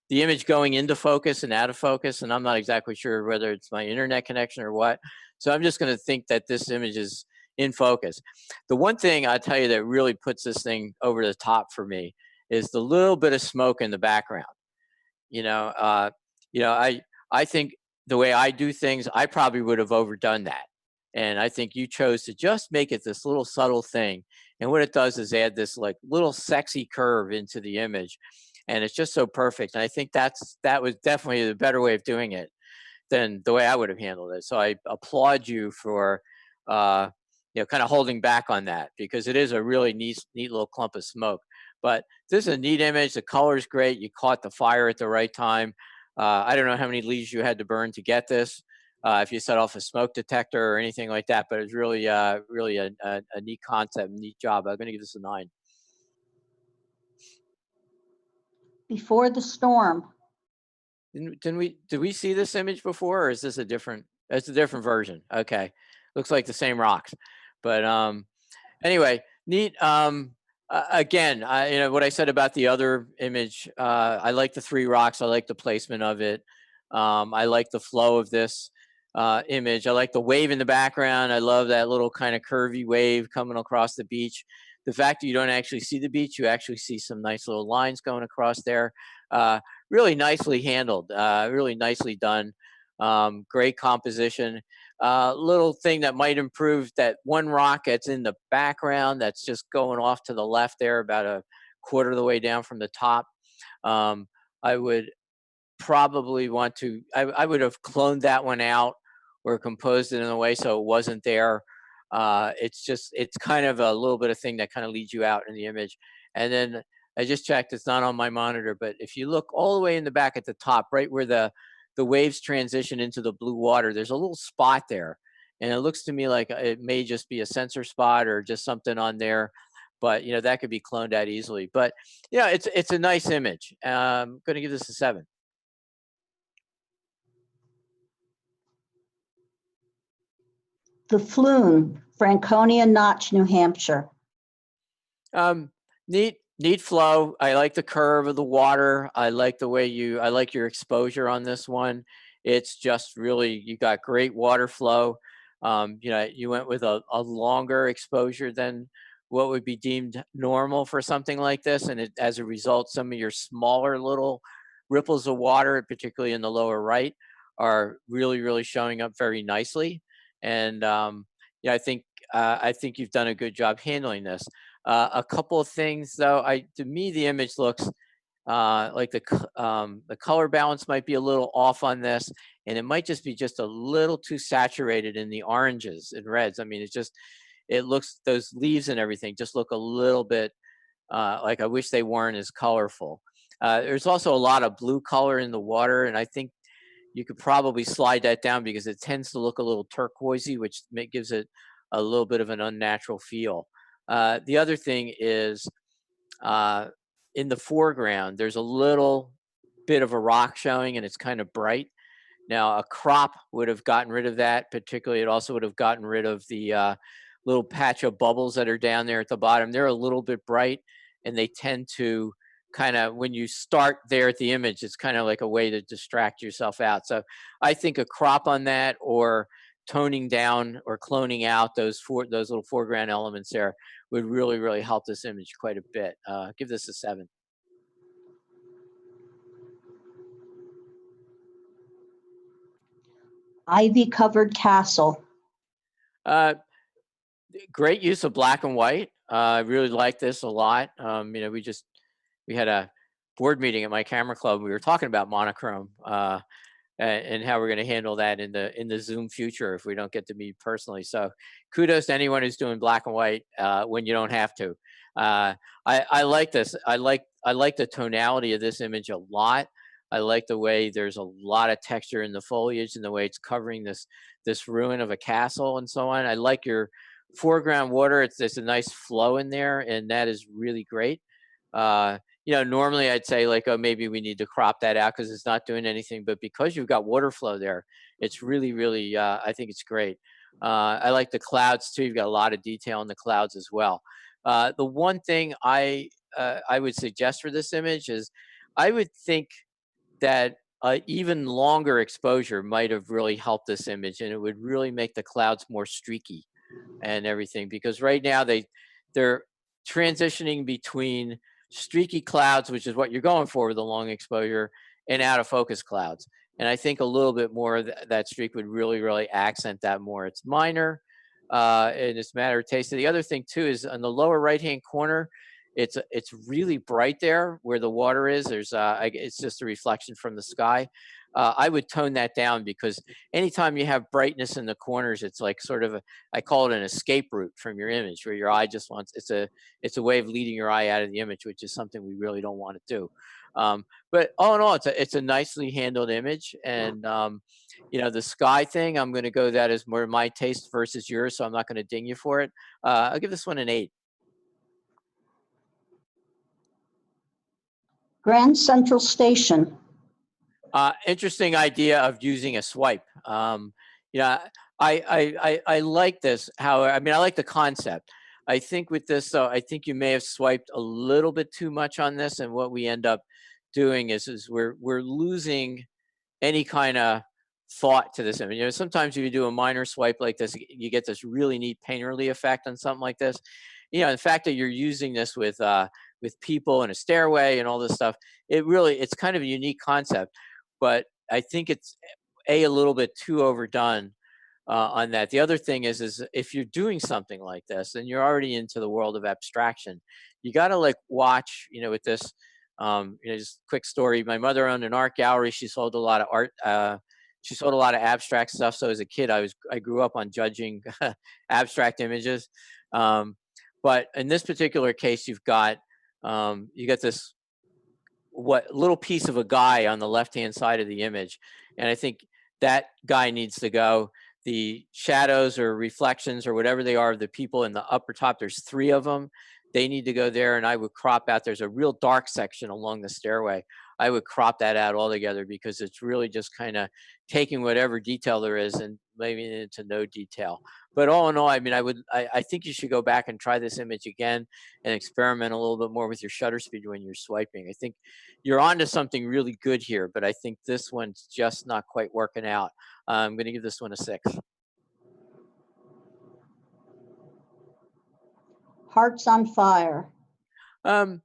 the image going into focus and out of focus. And I'm not exactly sure whether it's my internet connection or what. So I'm just going to think that this image is in focus. The one thing I'll tell you that really puts this thing over the top for me is the little bit of smoke in the background. I think the way I do things, I probably would have overdone that. And I think you chose to just make it this little subtle thing. And what it does is add this like little sexy curve into the image. And it's just so perfect. And I think that was definitely the better way of doing it than the way I would have handled it. So I applaud you for, kind of holding back on that because it is a really neat little clump of smoke. But this is a neat image. The color is great. You caught the fire at the right time. I don't know how many leaves you had to burn to get this. If you set off a smoke detector or anything like that, but it's really, really a neat concept, neat job. I'm going to give this a 9. Before the Storm. Did we see this image before, or is this a different? It's a different version. Okay, looks like the same rocks, But anyway, neat. Again, you know what I said about the other image. I like the 3 rocks. I like the placement of it. I like the flow of this image. I like the wave in the background. I love that little kind of curvy wave coming across the beach. The fact that you don't actually see the beach, you actually see some nice little lines going across there. Really nicely handled. Really nicely done. Great composition. Little thing that might improve, that one rock that's in the background that's just going off to the left there, about a quarter of the way down from the top. I would probably want to, I would have cloned that one out or composed it in a way so it wasn't there. It's kind of a little bit of thing that kind of leads you out in the image. And then I just checked, it's not on my monitor, but if you look all the way in the back at the top, right where the waves transition into the blue water, there's a little spot there. And it looks to me like it may just be a sensor spot or just something on there. But, you know, that could be cloned out easily. But, yeah, it's a nice image. I'm going to give this a 7. The Flume, Franconia Notch, New Hampshire. Neat flow. I like the curve of the water. I like the way I like your exposure on this one. It's just really, you got great water flow. You know, you went with a longer exposure than what would be deemed normal for something like this. And as a result, some of your smaller little ripples of water, particularly in the lower right, are really, really showing up very nicely. And yeah, I think you've done a good job handling this. A couple of things though, to me the image looks like the color balance might be a little off on this, and it might just be just a little too saturated in the oranges and reds. I mean, it looks, those leaves and everything just look a little bit like I wish they weren't as colorful. There's also a lot of blue color in the water, and I think you could probably slide that down because it tends to look a little turquoisey, which gives it a little bit of an unnatural feel. The other thing is in the foreground, there's a little bit of a rock showing and it's kind of bright. Now, a crop would have gotten rid of that. Particularly, it also would have gotten rid of the little patch of bubbles that are down there at the bottom. They're a little bit bright and they tend to kind of, when you start there at the image, it's kind of like a way to distract yourself out. So I think a crop on that, or toning down or cloning out those little foreground elements there, would really, really help this image quite a bit. Give this a 7. Ivy covered castle. Great use of black and white. I really like this a lot. You know, we had a board meeting at my camera club. We were talking about monochrome and how we're going to handle that in the Zoom future if we don't get to meet personally. So kudos to anyone who's doing black and white when you don't have to. I like this. I like the tonality of this image a lot. I like the way there's a lot of texture in the foliage and the way it's covering this ruin of a castle and so on. I like your foreground water. There's a nice flow in there, and that is really great. You know, normally I'd say like, oh, maybe we need to crop that out because it's not doing anything. But because you've got water flow there, it's really, really, I think it's great. I like the clouds too. You've got a lot of detail in the clouds as well. The one thing I would suggest for this image is I would think that even longer exposure might have really helped this image, and it would really make the clouds more streaky and everything, because right now they're transitioning between streaky clouds, which is what you're going for with a long exposure, and out of focus clouds. And I think a little bit more of that streak would really, really accent that more. It's minor, and it's a matter of taste. The other thing too is on the lower right-hand corner, it's really bright there where the water is. It's just a reflection from the sky. I would tone that down, because anytime you have brightness in the corners, it's like sort of I call it an escape route from your image, where your eye just wants, it's a way of leading your eye out of the image, which is something we really don't want to do. But all in all, it's a nicely handled image. And you know, the sky thing, I'm going to go that as more my taste versus yours, so I'm not going to ding you for it. I'll give this one an 8. Grand Central Station. Interesting idea of using a swipe. Yeah, I like this. How I mean, I like the concept. I think with this, though, I think you may have swiped a little bit too much on this, and what we end up doing is we're losing any kind of thought to this image. You know, sometimes if you do a minor swipe like this, you get this really neat painterly effect on something like this. You know, the fact that you're using this with people and a stairway and all this stuff, it's kind of a unique concept, but I think it's a little bit too overdone on that. The other thing is if you're doing something like this and you're already into the world of abstraction, you got to like watch, you know, with this, you know, just quick story. My mother owned an art gallery. She sold a lot of art. She sold a lot of abstract stuff. So as a kid, I grew up on judging abstract images. But in this particular case, you got this what little piece of a guy on the left hand side of the image, and I think that guy needs to go. The shadows or reflections or whatever they are, the people in the upper top, there's 3 of them. They need to go there, and I would crop out. There's a real dark section along the stairway. I would crop that out altogether because it's really just kind of taking whatever detail there is and leaving it into no detail. But all in all, I mean, I think you should go back and try this image again and experiment a little bit more with your shutter speed when you're swiping. I think you're onto something really good here, but I think this one's just not quite working out. I'm going to give this one a 6. Hearts on Fire. Um,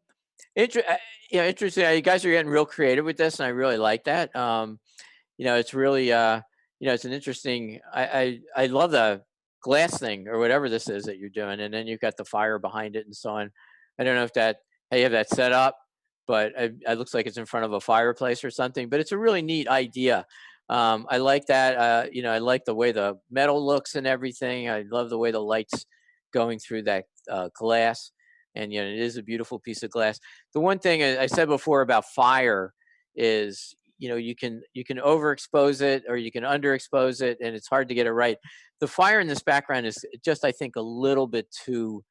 yeah, interesting. You guys are getting real creative with this, and I really like that. You know, it's really, you know, it's an interesting. I love the glass thing or whatever this is that you're doing, and then you've got the fire behind it and so on. I don't know if that how you have that set up, but it looks like it's in front of a fireplace or something. But it's a really neat idea. I like that. You know, I like the way the metal looks and everything. I love the way the lights going through that glass, and you know, it is a beautiful piece of glass. The one thing I said before about fire is, you know, you can overexpose it or you can underexpose it, and it's hard to get it right. The fire in this background is just, I think, a little bit too.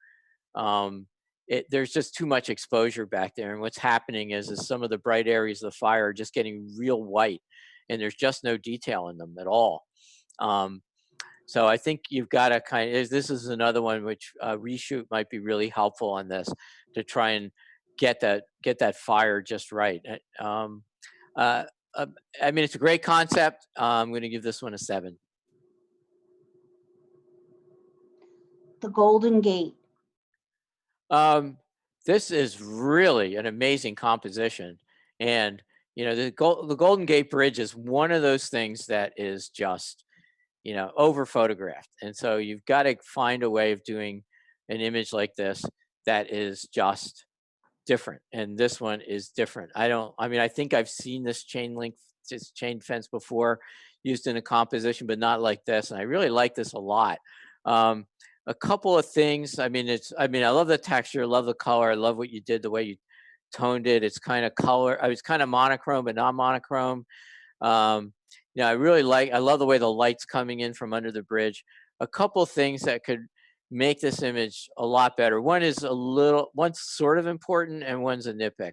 There's just too much exposure back there, and what's happening is some of the bright areas of the fire are just getting real white, and there's just no detail in them at all. So I think you've got to this is another one which reshoot might be really helpful on this to try and get that fire just right. Uh, I mean, it's a great concept. I'm going to give this one a 7. The Golden Gate. This is really an amazing composition, and you know, the Golden Gate Bridge is one of those things that is just, you know, over photographed, and so you've got to find a way of doing an image like this that is just different, and this one is different. I mean, I think I've seen this chain fence before used in a composition, but not like this, and I really like this a lot. A couple of things. I mean, I love the texture, I love the color, I love what you did, the way you toned it. It's kind of color. I was kind of monochrome, but not monochrome. You know, I love the way the light's coming in from under the bridge. A couple of things that could make this image a lot better. One's sort of important and one's a nitpick.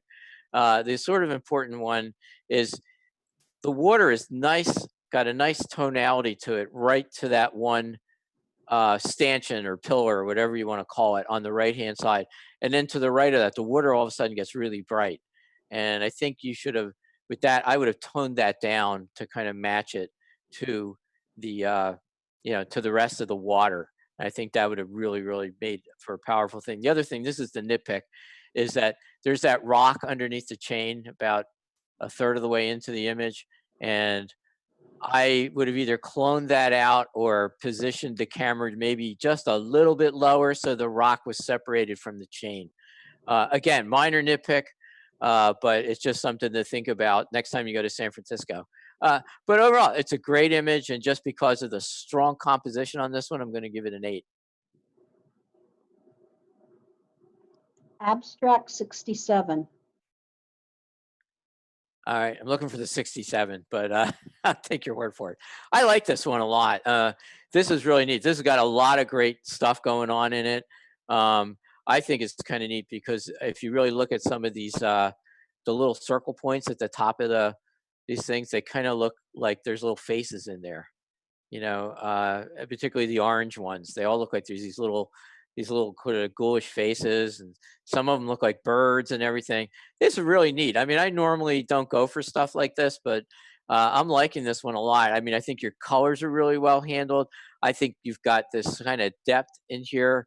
The sort of important one is the water is nice, got a nice tonality to it, right to that one stanchion or pillar or whatever you want to call it on the right hand side, and then to the right of that, the water all of a sudden gets really bright. And I think you should have, with that, I would have toned that down to kind of match it to the you know, to the rest of the water. I think that would have really made for a powerful thing. The other thing, this is the nitpick, is that there's that rock underneath the chain about a third of the way into the image, and I would have either cloned that out or positioned the camera maybe just a little bit lower so the rock was separated from the chain. Again, minor nitpick, but it's just something to think about next time you go to San Francisco. But overall, it's a great image, and just because of the strong composition on this one, I'm going to give it an 8. Abstract 67. All right, I'm looking for the 67, but I'll take your word for it. I like this one a lot. This is really neat. This has got a lot of great stuff going on in it. I think it's kind of neat because if you really look at some of these, the little circle points at the top of these things, they kind of look like there's little faces in there. you know, particularly the orange ones. They all look like there's these little kind of ghoulish faces, and some of them look like birds and everything. It's really neat. I mean, I normally don't go for stuff like this, but I'm liking this one a lot. I mean, I think your colors are really well handled. I think you've got this kind of depth in here,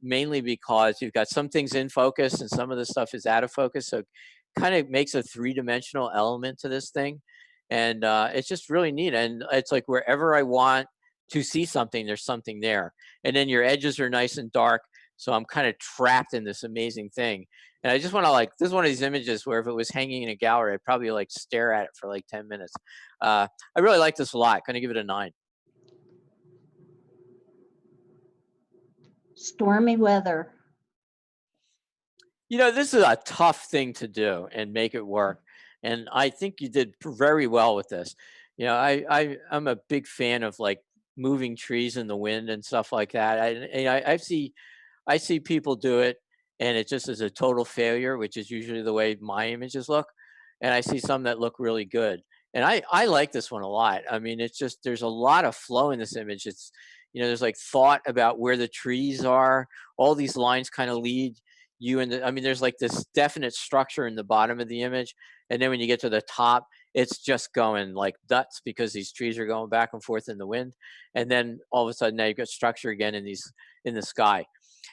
mainly because you've got some things in focus and some of the stuff is out of focus. So it kind of makes a three-dimensional element to this thing. And it's just really neat. And it's like wherever I want to see something, there's something there. And then your edges are nice and dark. So I'm kind of trapped in this amazing thing. And I just want to like, this is one of these images where if it was hanging in a gallery, I'd probably like stare at it for like 10 minutes. I really like this a lot. Going to give it a 9. Stormy weather. You know, this is a tough thing to do and make it work. And I think you did very well with this. You know, I'm a big fan of like moving trees in the wind and stuff like that. I see people do it and it just is a total failure, which is usually the way my images look. And I see some that look really good. And I like this one a lot. I mean, it's just, there's a lot of flow in this image. It's, you know, there's like thought about where the trees are. All these lines kind of lead you in the, I mean, there's like this definite structure in the bottom of the image. And then when you get to the top, it's just going like nuts because these trees are going back and forth in the wind. And then all of a sudden now you've got structure again in the sky.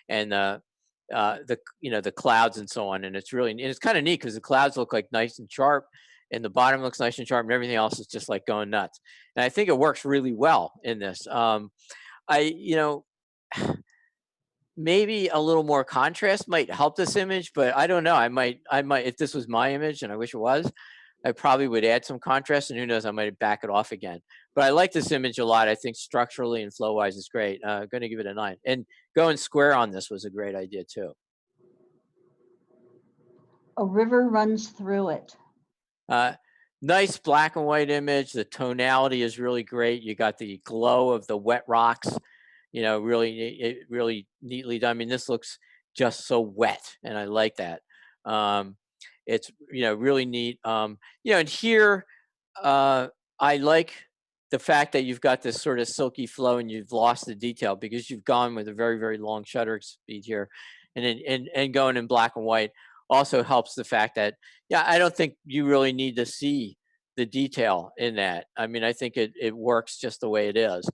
And you know, the clouds and so on. And it's really, and it's kind of neat because the clouds look like nice and sharp and the bottom looks nice and sharp and everything else is just like going nuts. And I think it works really well in this. You know, maybe a little more contrast might help this image, but I don't know. I might, if this was my image, and I wish it was, I probably would add some contrast, and who knows, I might back it off again. But I like this image a lot. I think structurally and flow-wise is great. I'm going to give it a 9. And going square on this was a great idea too. A river runs through it. Nice black and white image. The tonality is really great. You got the glow of the wet rocks. You know, really neatly done. I mean, this looks just so wet, and I like that. It's, you know, really neat. You know, and here I like the fact that you've got this sort of silky flow and you've lost the detail because you've gone with a very, very long shutter speed here, and going in black and white also helps the fact that, yeah, I don't think you really need to see the detail in that. I mean, I think it works just the way it is.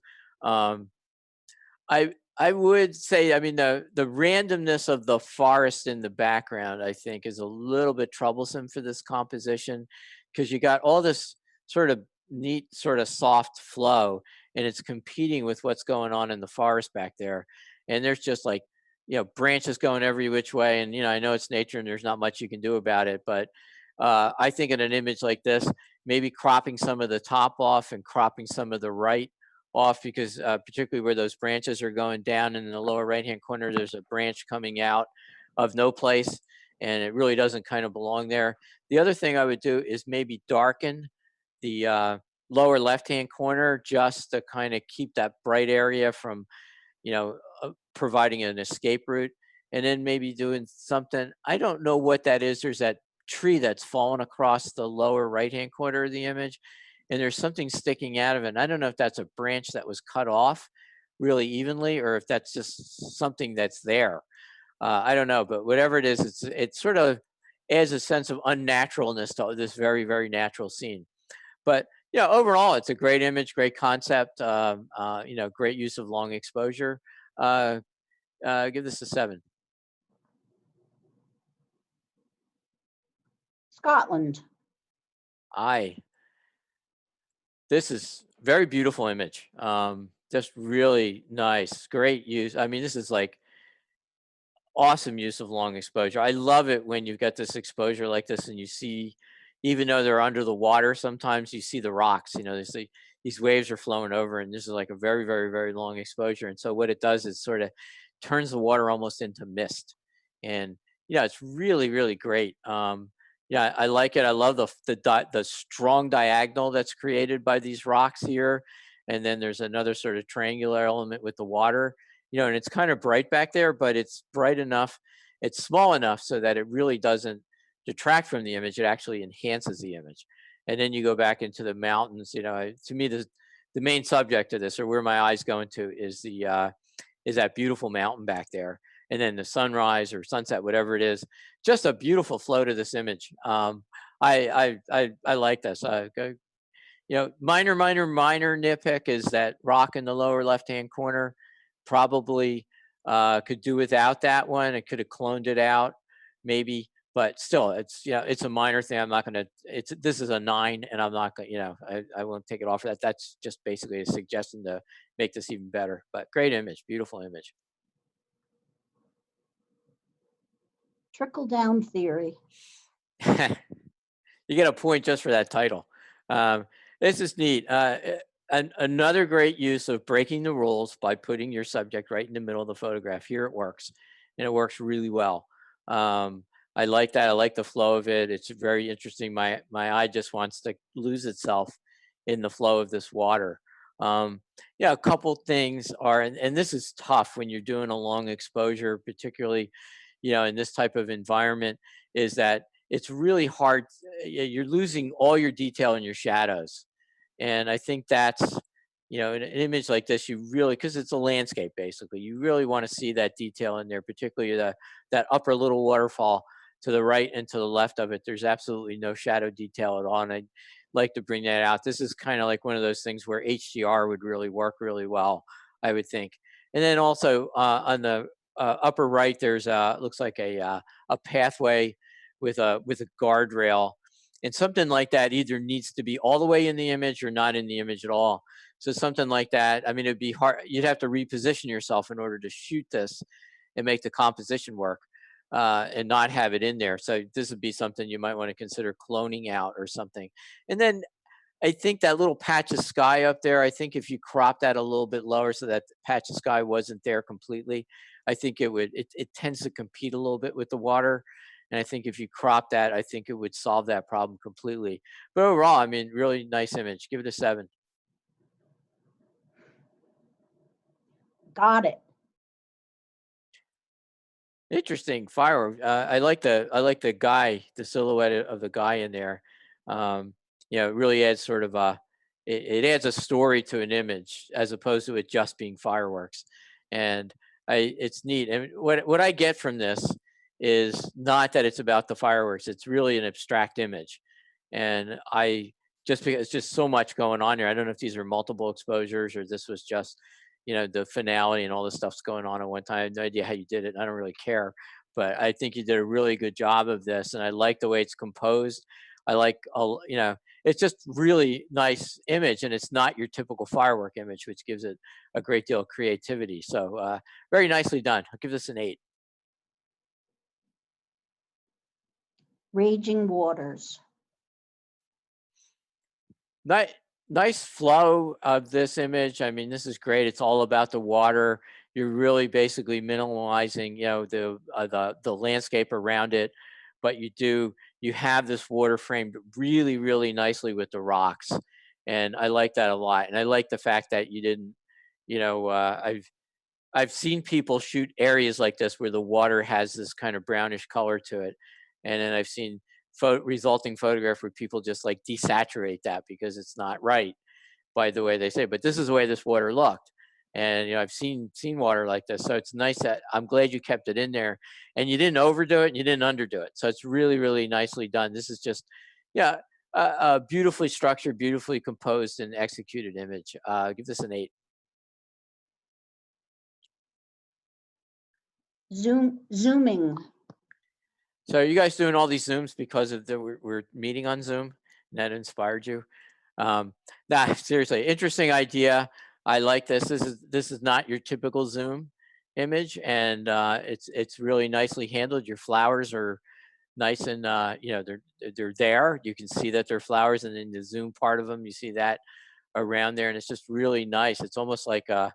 I would say, I mean, the randomness of the forest in the background, I think, is a little bit troublesome for this composition because you got all this sort of neat, sort of soft flow, and it's competing with what's going on in the forest back there. And there's just like, you know, branches going every which way. And, you know, I know it's nature and there's not much you can do about it, but I think in an image like this, maybe cropping some of the top off and cropping some of the right off, because particularly where those branches are going down in the lower right hand corner, there's a branch coming out of no place and it really doesn't kind of belong there. The other thing I would do is maybe darken the lower left hand corner just to kind of keep that bright area from, you know, providing an escape route. And then maybe doing something, I don't know what that is. There's that tree that's fallen across the lower right hand corner of the image, and there's something sticking out of it. And I don't know if that's a branch that was cut off really evenly or if that's just something that's there. I don't know, but whatever it is, it sort of adds a sense of unnaturalness to this very, very natural scene. But yeah, overall, it's a great image, great concept, you know, great use of long exposure. Give this a 7. Scotland. This is very beautiful image. Just really nice, great use. I mean, this is like awesome use of long exposure. I love it when you've got this exposure like this and you see, even though they're under the water, sometimes you see the rocks, you know, these waves are flowing over, and this is like a very, very, very long exposure. And so what it does is sort of turns the water almost into mist. And yeah, it's really, really great. Yeah, I like it. I love the strong diagonal that's created by these rocks here. And then there's another sort of triangular element with the water, you know, and it's kind of bright back there, but it's bright enough, it's small enough so that it really doesn't detract from the image. It actually enhances the image. And then you go back into the mountains, you know, to me, the main subject of this, or where my eyes going to, is that beautiful mountain back there, and then the sunrise or sunset, whatever it is. Just a beautiful flow to this image. I like this. Minor nitpick is that rock in the lower left-hand corner. Probably could do without that one. I could have cloned it out, maybe. But still, it's a minor thing. I'm not gonna. This is a 9, and I'm not gonna. I won't take it off for that. That's just basically a suggestion to make this even better. But great image, beautiful image. Trickle down theory. You get a point just for that title. This is neat. Another great use of breaking the rules by putting your subject right in the middle of the photograph. Here it works, and it works really well. I like that. I like the flow of it. It's very interesting. My eye just wants to lose itself in the flow of this water. A couple things are, and this is tough when you're doing a long exposure, particularly, in this type of environment, is that it's really hard. You're losing all your detail in your shadows. And I think that's, in an image like this, you really, because it's a landscape, basically, you really want to see that detail in there, particularly that upper little waterfall to the right and to the left of it. There's absolutely no shadow detail at all. And I'd like to bring that out. This is kind of like one of those things where HDR would really work really well, I would think. And then also on the upper right, there's looks like a pathway with a guardrail. And something like that either needs to be all the way in the image or not in the image at all. So something like that, I mean, it'd be hard. You'd have to reposition yourself in order to shoot this and make the composition work and not have it in there. So this would be something you might want to consider cloning out or something. And then I think that little patch of sky up there, I think if you crop that a little bit lower so that the patch of sky wasn't there completely, I think it tends to compete a little bit with the water. And I think if you crop that, I think it would solve that problem completely. But overall, I mean, really nice image. Give it a 7. Got it. Interesting firework. I like the guy, the silhouette of the guy in there. It really adds sort of it adds a story to an image as opposed to it just being fireworks. And it's neat. And what I get from this is not that it's about the fireworks. It's really an abstract image. And because it's just so much going on here. I don't know if these are multiple exposures or this was just, the finale and all this stuff's going on at one time. I have no idea how you did it. I don't really care, but I think you did a really good job of this. And I like the way it's composed. I like, it's just really nice image, and it's not your typical firework image, which gives it a great deal of creativity. So very nicely done. I'll give this an 8. Raging waters. Nice flow of this image. I mean, this is great. It's all about the water. You're really basically minimalizing, the landscape around it, but you have this water framed really, really nicely with the rocks, and I like that a lot. And I like the fact that you didn't, I've seen people shoot areas like this where the water has this kind of brownish color to it, and then I've seen resulting photograph where people just like desaturate that because it's not right by the way they say. But this is the way this water looked, and I've seen water like this, so it's nice that I'm glad you kept it in there, and you didn't overdo it and you didn't underdo it. So it's really, really nicely done. This is just, a beautifully structured, beautifully composed, and executed image. Give this an 8. Zooming. So are you guys doing all these Zooms because of we're meeting on Zoom and that inspired you? Nah, seriously, interesting idea. I like this. This is not your typical Zoom image, and it's really nicely handled. Your flowers are nice, and they're there. You can see that they're flowers, and in the Zoom part of them, you see that around there, and it's just really nice. It's almost like I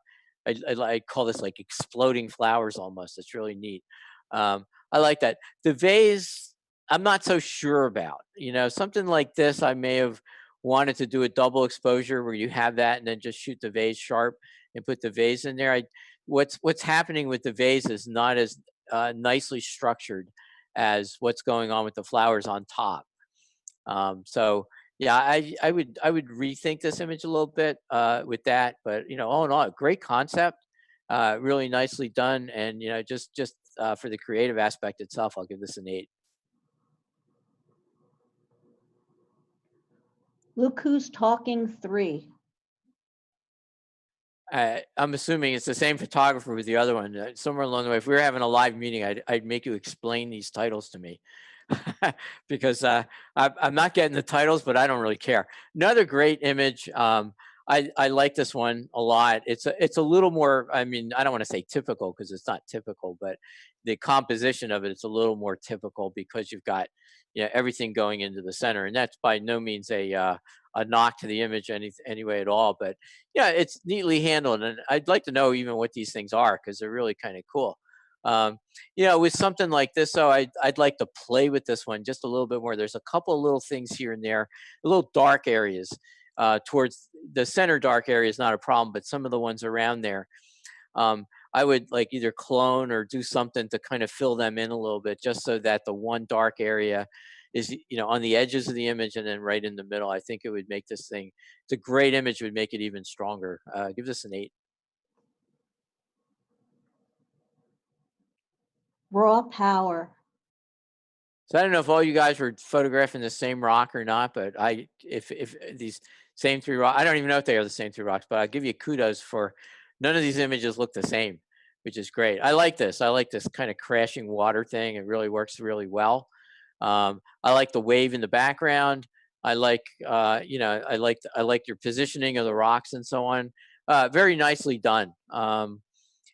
call this like exploding flowers almost. It's really neat. I like that. The vase, I'm not so sure about. Something like this, I may have wanted to do a double exposure where you have that and then just shoot the vase sharp and put the vase in there. What's happening with the vase is not as nicely structured as what's going on with the flowers on top. So Yeah, I would rethink this image a little bit with that, but all in all, great concept, really nicely done, and just for the creative aspect itself, I'll give this an 8. Look who's talking 3. I'm assuming it's the same photographer with the other one. Somewhere along the way, if we were having a live meeting, I'd make you explain these titles to me because I'm not getting the titles, but I don't really care. Another great image. I like this one a lot. It's a little more. I mean, I don't want to say typical because it's not typical, but the composition of it's a little more typical because you've got everything going into the center, and that's by no means a knock to the image anyway at all. But yeah, it's neatly handled, and I'd like to know even what these things are because they're really kind of cool. With something like this, though, I'd like to play with this one just a little bit more. There's a couple of little things here and there, little dark areas. Towards the center dark area is not a problem, but some of the ones around there, I would like either clone or do something to kind of fill them in a little bit, just so that the one dark area is on the edges of the image and then right in the middle. I think it would make this thing, it's a great image, would make it even stronger. Give this an 8. Raw power. So I don't know if all you guys were photographing the same rock or not, but if these same 3 rocks, I don't even know if they are the same 3 rocks, but I'll give you kudos for none of these images look the same, which is great. I like this. I like this kind of crashing water thing. It really works really well. I like the wave in the background. I like, I like your positioning of the rocks and so on. Very nicely done.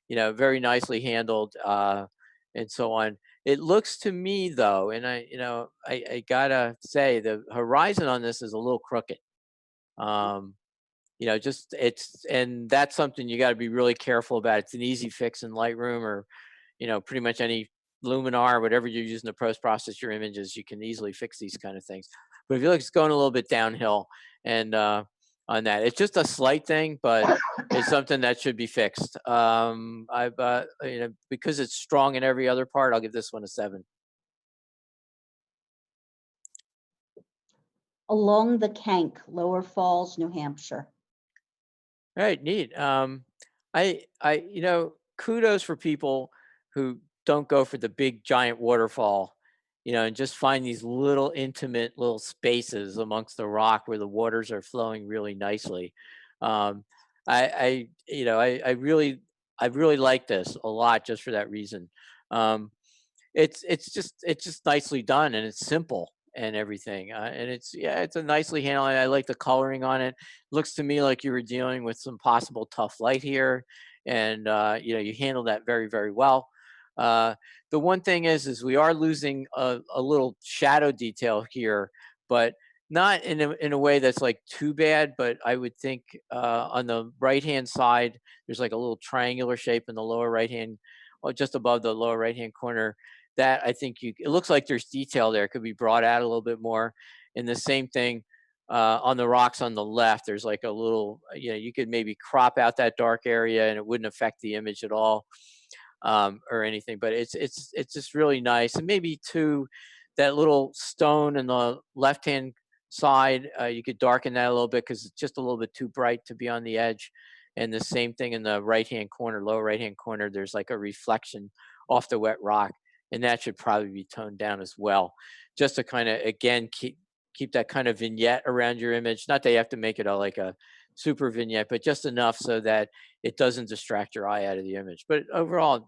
Very nicely handled, and so on. It looks to me though, and I gotta say the horizon on this is a little crooked. And that's something you got to be really careful about. It's an easy fix in Lightroom or pretty much any Luminar, whatever you're using to post process your images, you can easily fix these kind of things. But if you look, it's going a little bit downhill, and on that, it's just a slight thing, but it's something that should be fixed. I've because it's strong in every other part, I'll give this one a 7. Along the Kank, Lower Falls, New Hampshire. Right, neat. Kudos for people who don't go for the big giant waterfall, and just find these little intimate little spaces amongst the rock where the waters are flowing really nicely. Um, I really like this a lot just for that reason. Um, it's just nicely done, and it's simple and everything, and it's a nicely handled. I like the coloring on it. Looks to me like you were dealing with some possible tough light here, and you handle that very, very well. The one thing is we are losing a little shadow detail here, but not in a way that's like too bad. But I would think on the right hand side there's like a little triangular shape in the lower right hand, or just above the lower right hand corner, that I think it looks like there's detail there. It could be brought out a little bit more. And the same thing on the rocks on the left, there's like a little, you could maybe crop out that dark area and it wouldn't affect the image at all, or anything. But it's just really nice. And maybe too, that little stone in the left hand side, you could darken that a little bit because it's just a little bit too bright to be on the edge. And the same thing in the right hand corner, lower right hand corner, there's like a reflection off the wet rock, and that should probably be toned down as well, just to kind of again keep that kind of vignette around your image. Not that you have to make it like a super vignette, but just enough so that it doesn't distract your eye out of the image. But overall,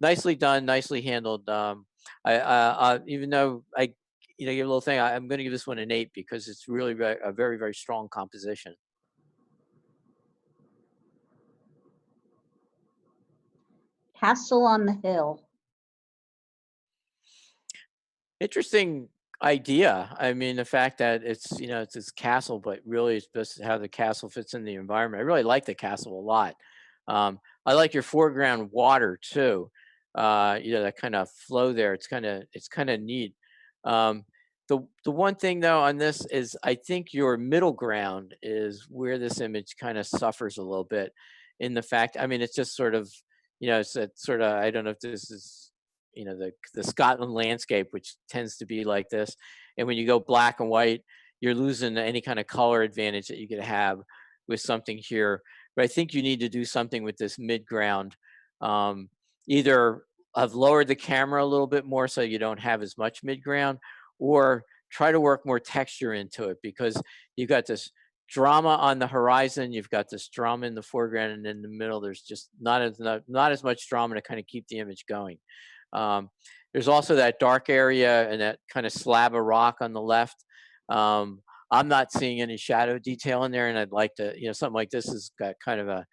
nicely done, nicely handled. Even though I give a little thing, I'm going to give this one an 8 because it's really a very, very strong composition. Castle on the Hill. Interesting idea. I mean, the fact that it's this castle, but really it's just how the castle fits in the environment. I really like the castle a lot. I like your foreground water too. That kind of flow there. It's kind of neat. The one thing though on this is I think your middle ground is where this image kind of suffers a little bit, in the fact, I mean, it's just sort of, it's a sort of, I don't know if this is, the Scotland landscape, which tends to be like this. And when you go black and white, you're losing any kind of color advantage that you could have with something here. But I think you need to do something with this mid-ground. Either have lowered the camera a little bit more so you don't have as much mid-ground, or try to work more texture into it, because you've got this drama on the horizon, you've got this drama in the foreground, and in the middle there's just not as much drama to kind of keep the image going. There's also that dark area and that kind of slab of rock on the left. I'm not seeing any shadow detail in there, and I'd like to, something like this has got kind of a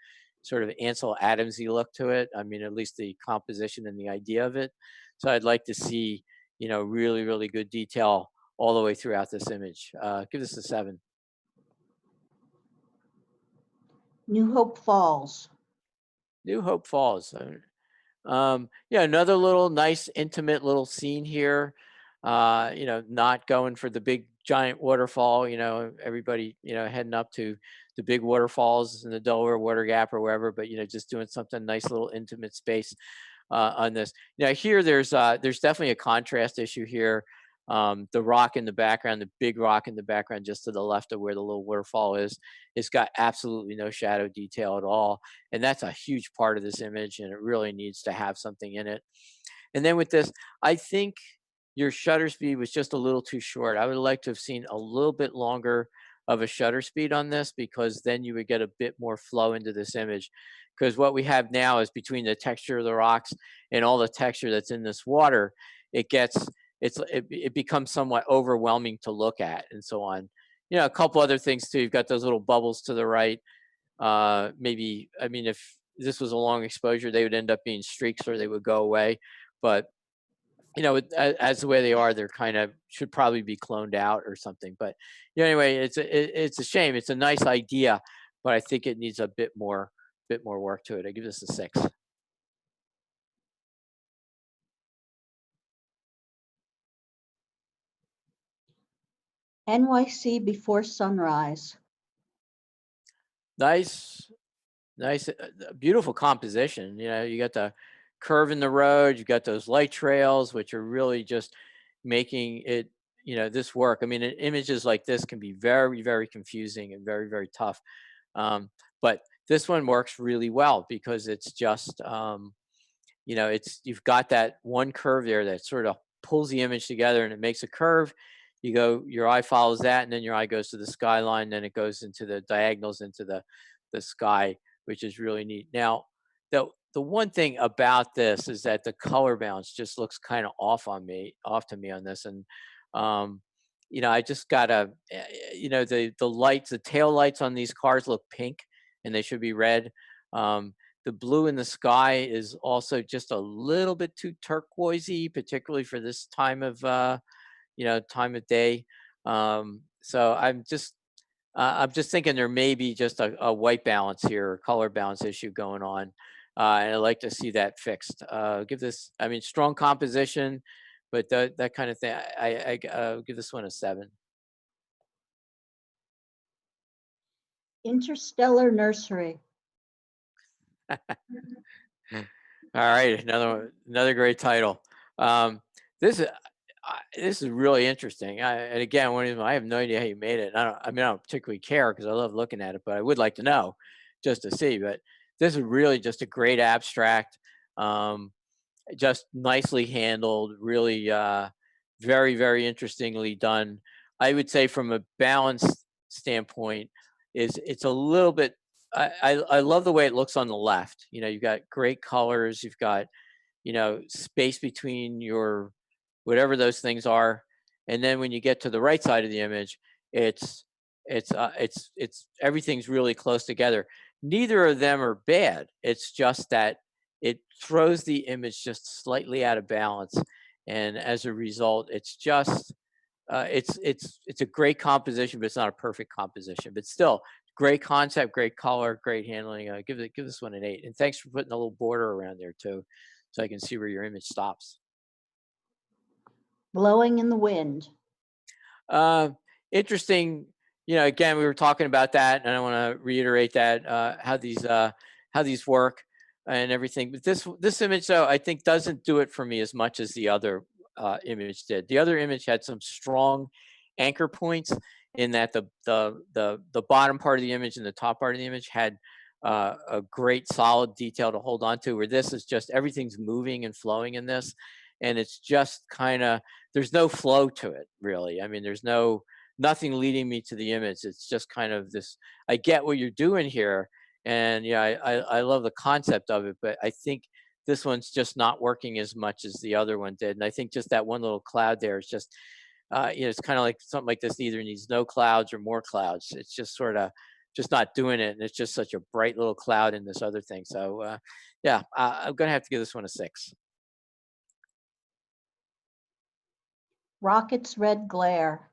sort of Ansel Adamsy look to it. I mean, at least the composition and the idea of it. So I'd like to see, really, really good detail all the way throughout this image. Give this a 7. New Hope Falls. New Hope Falls. Yeah, another little nice, intimate little scene here. Not going for the big giant waterfall, everybody, heading up to the big waterfalls in the Delaware Water Gap or wherever, but, just doing something nice, little intimate space on this. Now here, there's definitely a contrast issue here. The rock in the background, the big rock in the background, just to the left of where the little waterfall is, it's got absolutely no shadow detail at all. And that's a huge part of this image, and it really needs to have something in it. And then with this, I think your shutter speed was just a little too short. I would like to have seen a little bit longer of a shutter speed on this, because then you would get a bit more flow into this image. Because what we have now is, between the texture of the rocks and all the texture that's in this water, it becomes somewhat overwhelming to look at, and so on. A couple other things too. You've got those little bubbles to the right. Maybe, I mean, if this was a long exposure, they would end up being streaks, or they would go away. But as the way they are, they're kind of should probably be cloned out or something. But anyway, it's a shame. It's a nice idea, but I think it needs a bit more work to it. I give this a 6. NYC Before Sunrise. Nice, beautiful composition. You got the curve in the road, you've got those light trails, which are really just making it, this work. I mean, images like this can be very, very confusing and very, very tough. But this one works really well, because it's just, you've got that one curve there that sort of pulls the image together, and it makes a curve. Your eye follows that, and then your eye goes to the skyline, then it goes into the diagonals into the sky, which is really neat. Now, the one thing about this is that the color balance just looks kind of off to me on this. And I just gotta, the lights, the tail lights on these cars look pink, and they should be red. The blue in the sky is also just a little bit too turquoisey, particularly for this time of day. So I'm just thinking there may be just a white balance here, or color balance issue going on. And I'd like to see that fixed. Give this, I mean, strong composition, but that kind of thing, I give this one a 7. Interstellar Nursery. All right, another great title. This is really interesting. And again, I have no idea how you made it. I don't particularly care, because I love looking at it, but I would like to know, just to see. But this is really just a great abstract, just nicely handled, really very, very interestingly done. I would say from a balance standpoint, it's a little bit, I love the way it looks on the left. You've got great colors, you've got, space between your, whatever those things are. And then when you get to the right side of the image, it's everything's really close together. Neither of them are bad. It's just that it throws the image just slightly out of balance. And as a result, it's just, it's a great composition, but it's not a perfect composition. But still, great concept, great color, great handling. Give this one an 8. And thanks for putting a little border around there too, so I can see where your image stops. Blowing in the Wind. Interesting. Again, we were talking about that, and I want to reiterate that how these work and everything. But this image, though, I think doesn't do it for me as much as the other image did. The other image had some strong anchor points, in that the bottom part of the image and the top part of the image had a great solid detail to hold on to, where this is just everything's moving and flowing in this, and it's just kind of, there's no flow to it really. I mean, there's nothing leading me to the image. It's just kind of this, I get what you're doing here, and yeah, I love the concept of it, but I think this one's just not working as much as the other one did. And I think just that one little cloud there is just, it's kind of like something like this either needs no clouds or more clouds. It's just sort of just not doing it. And it's just such a bright little cloud in this other thing. So yeah, I'm going to have to give this one a 6. Rocket's red glare.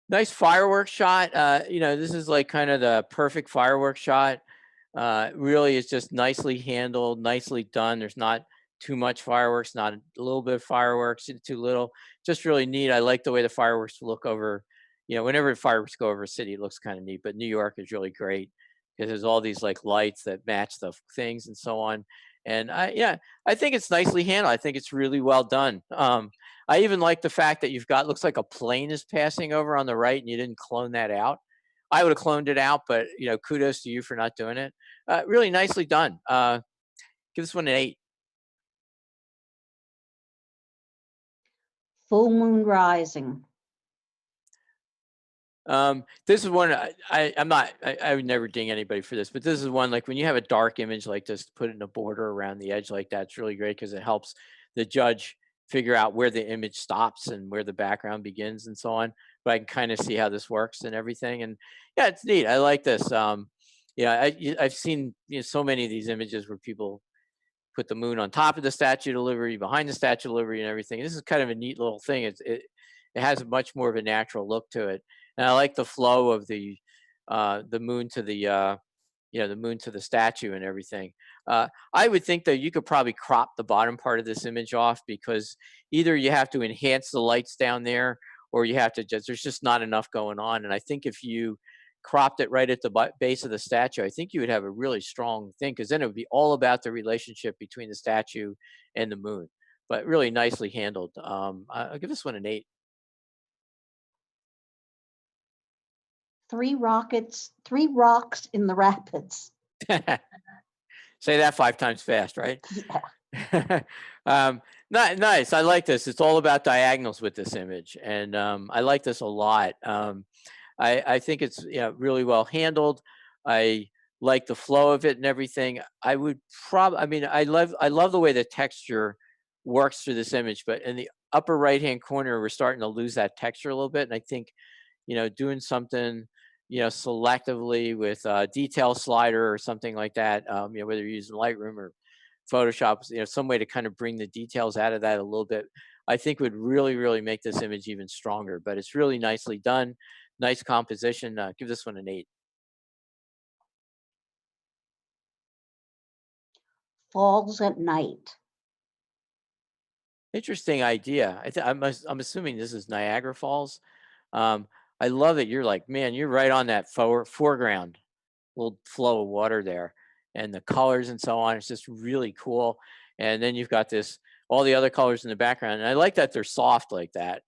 Nice fireworks shot. This is like kind of the perfect fireworks shot. Really, it's just nicely handled, nicely done. There's not too much fireworks, not a little bit of fireworks, too little. Just really neat. I like the way the fireworks look over, whenever fireworks go over a city, it looks kind of neat. But New York is really great because there's all these like lights that match the things and so on. And I think it's nicely handled. I think it's really well done. I even like the fact that you've got, looks like a plane is passing over on the right and you didn't clone that out. I would have cloned it out, but kudos to you for not doing it. Really nicely done. Give this one an 8. Full moon rising. This is one I would never ding anybody for this, but this is one, like when you have a dark image like this, put it in a border around the edge like that, it's really great because it helps the judge figure out where the image stops and where the background begins and so on. But I can kind of see how this works and everything. And yeah, it's neat. I like this. I've seen so many of these images where people put the moon on top of the Statue of Liberty, behind the Statue of Liberty and everything. This is kind of a neat little thing. It has much more of a natural look to it. And I like the flow of the moon to the moon to the statue and everything. I would think that you could probably crop the bottom part of this image off, because either you have to enhance the lights down there, or you have to there's just not enough going on. And I think if you cropped it right at the base of the statue, I think you would have a really strong thing, because then it would be all about the relationship between the statue and the moon. But really nicely handled. I'll give this one an 8. 3 rocks in the rapids. Say that 5 times fast, right? Yeah. Nice. I like this. It's all about diagonals with this image, and I like this a lot. I think it's really well handled. I like the flow of it and everything. I love the way the texture works through this image, but in the upper right hand corner, we're starting to lose that texture a little bit, and I think doing something selectively with a detail slider or something like that, whether you're using Lightroom or Photoshop, some way to kind of bring the details out of that a little bit, I think would really, really make this image even stronger. But it's really nicely done. Nice composition. Give this one an 8. Falls at night. Interesting idea. I'm assuming this is Niagara Falls. I love that you're like, man, you're right on that foreground, little flow of water there, and the colors and so on. It's just really cool. And then you've got all the other colors in the background. And I like that they're soft like that.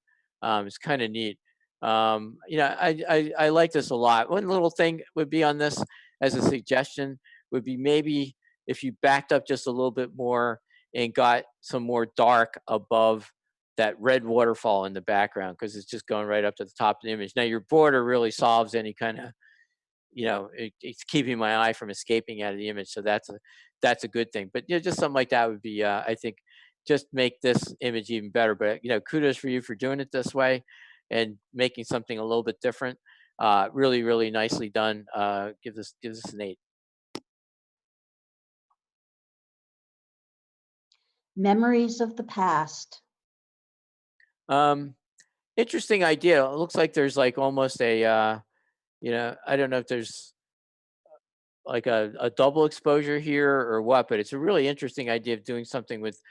It's kind of neat. I like this a lot. One little thing would be on this as a suggestion would be maybe if you backed up just a little bit more and got some more dark above that red waterfall in the background, because it's just going right up to the top of the image. Now your border really solves any kind of, it's keeping my eye from escaping out of the image. So that's a good thing. But just something like that would be, I think, just make this image even better. But kudos for you for doing it this way and making something a little bit different. Really, really nicely done. Give this an 8. Memories of the past. Interesting idea. It looks like there's like almost a, I don't know if there's like a double exposure here or what, but it's a really interesting idea of doing something with,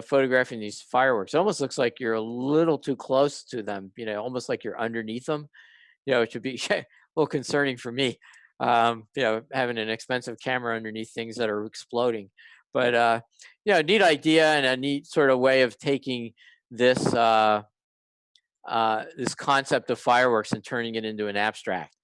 photographing these fireworks. It almost looks like you're a little too close to them, almost like you're underneath them, it should be a little concerning for me, having an expensive camera underneath things that are exploding. But, neat idea and a neat sort of way of taking this, this concept of fireworks and turning it into an abstract.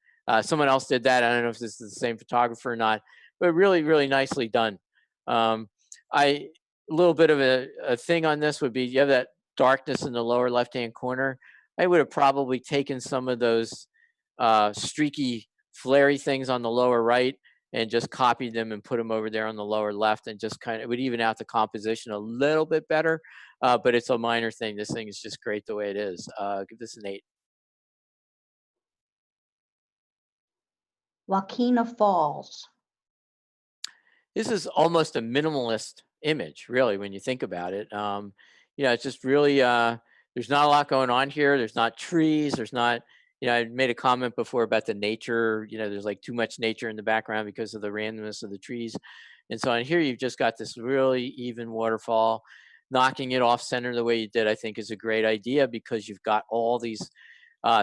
Someone else did that. I don't know if this is the same photographer or not, but really, really nicely done. A little bit of a thing on this would be, you have that darkness in the lower left-hand corner. I would have probably taken some of those streaky, flary things on the lower right and just copied them and put them over there on the lower left, and just kind of, it would even out the composition a little bit better, but it's a minor thing. This thing is just great the way it is. Give this an 8. Wakena Falls. This is almost a minimalist image, really, when you think about it. You know, it's just really, there's not a lot going on here. There's not trees. There's not, you know, I made a comment before about the nature. You know, there's like too much nature in the background because of the randomness of the trees. And so on here, you've just got this really even waterfall. Knocking it off center the way you did, I think, is a great idea, because you've got all these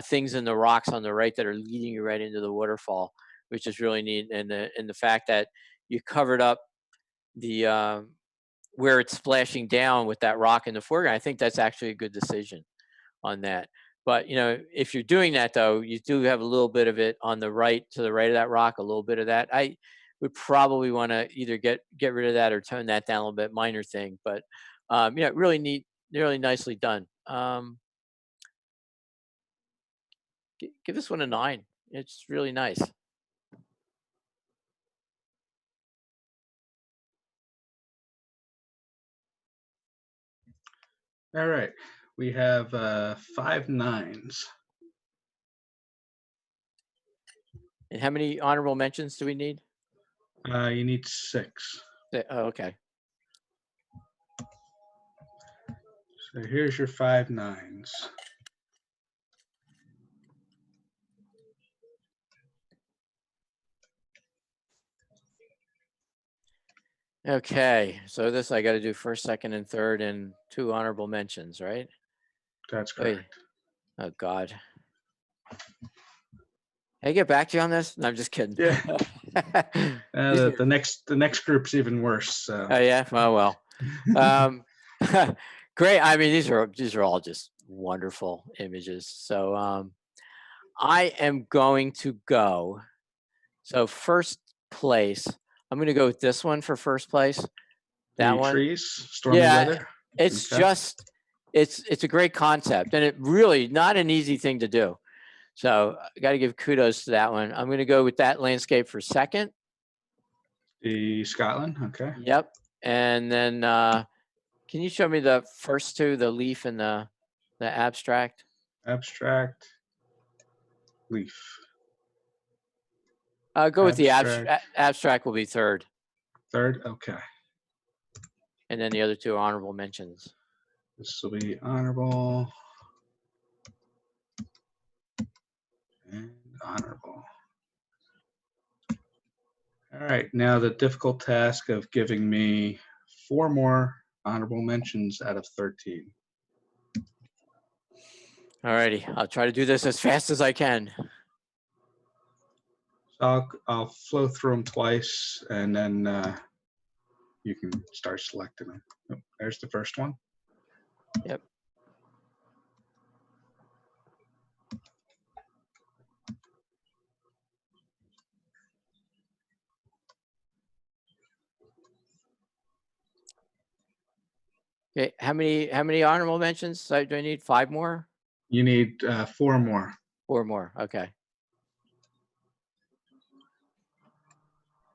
things in the rocks on the right that are leading you right into the waterfall, which is really neat. And the fact that you covered up the where it's splashing down with that rock in the foreground, I think that's actually a good decision on that. But you know, if you're doing that though, you do have a little bit of it on the right, to the right of that rock, a little bit of that. I would probably want to either get rid of that or tone that down a little bit. Minor thing, but yeah, really neat, really nicely done. Give this one a 9. It's really nice. All right, we have 5 9s. And how many honorable mentions do we need? You need 6. Oh, okay. So here's your 5 9s. Okay, so this I got to do first, second, and third, and 2 honorable mentions, right? That's Wait. correct. Oh God. Can I get back to you on this? No, I'm just kidding. Yeah. These are- The next group's even worse. So. Oh yeah. Oh well. Great. I mean, these are all just wonderful images. So I am going to go. So first place, I'm going to go with this one for first place. That The one. trees, stormy Yeah, weather. it's Okay. just it's a great concept, and it really not an easy thing to do. So I got to give kudos to that one. I'm going to go with that landscape for second. The Scotland. Okay. Yep. And then can you show me the first 2, the leaf and the abstract? Abstract. Leaf. Go with the Abstract. abstract will be third. Third. Okay. And then the other 2 are honorable mentions. This will be honorable. And honorable. All right, now the difficult task of giving me 4 more honorable mentions out of 13. All righty, I'll try to do this as fast as I can. So I'll flow through them twice, and then you can start selecting them. Oh, there's the first one. Yep. Okay, how many honorable mentions do I need? 5 more? You need 4 more. 4 more. Okay.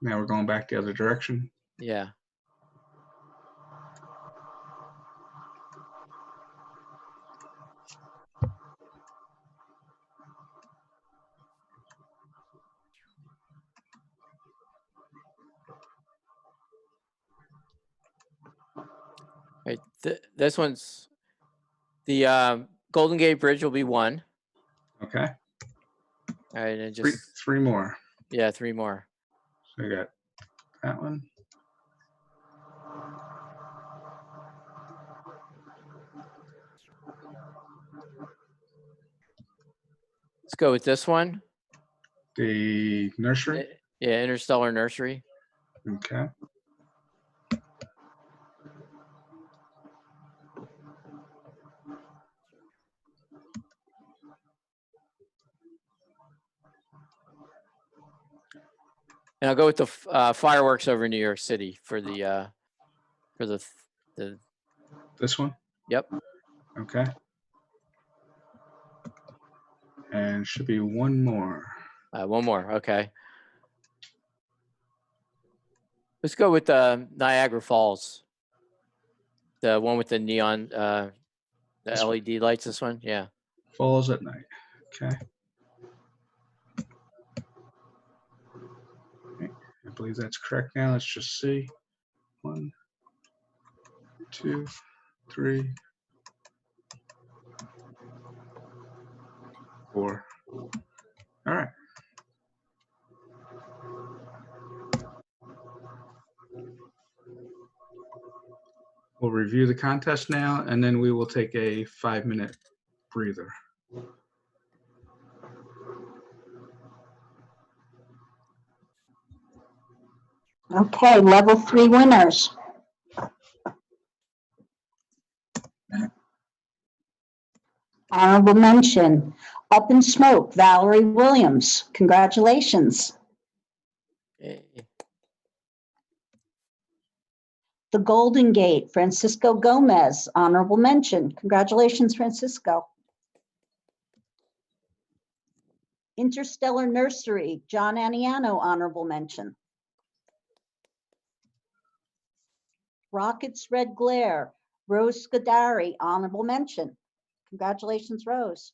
Now we're going back the other direction. Yeah. Right. This one's the Golden Gate Bridge will be 1. Okay. All right, and just 3 more. yeah, 3 more. So I got that one. Let's go with this one. The nursery. Yeah, Interstellar Nursery. Okay. And I'll go with the fireworks over New York City for the This one? yep. Okay. And should be one more. One more. Okay. Let's go with Niagara Falls. The one with the neon, the This one? LED lights. This one, yeah. Falls at night. Okay. I believe that's correct now. Let's just see. 1, 2, 3, 4. All right. We'll review the contest now, and then we will take a 5-minute breather. Okay, level 3 winners. Honorable mention, Up in Smoke, Valerie Williams. Congratulations. Eh, The Golden Gate, Francisco Gomez. Honorable mention. Congratulations, Francisco. Interstellar Nursery, John Aniano. Honorable mention. Rockets Red Glare, Rose Scudari. Honorable mention. Congratulations, Rose.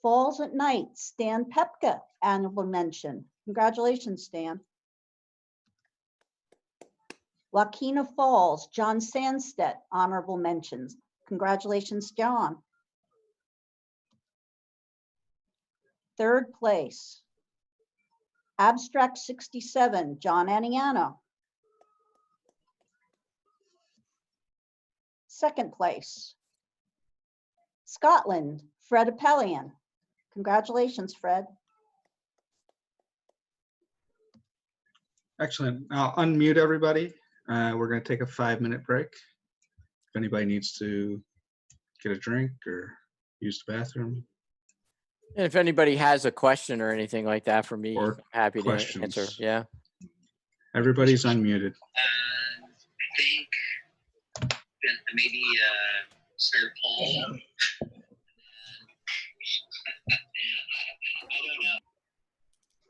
Falls at Night, Stan Pepka. Honorable mention. Congratulations, Stan. Wakena Falls, John Sandstedt. Honorable mentions. Congratulations, John. Third place, Abstract 67, John Aniano. Second place, Scotland, Fred Appelian. Congratulations, Fred. Excellent. I'll unmute everybody. We're going to take a 5-minute break. If anybody needs to get a drink or use the bathroom. And if anybody has a question or anything like that for me, Or I'm happy to questions. answer. Yeah. Everybody's unmuted. I think that maybe Sir Paul.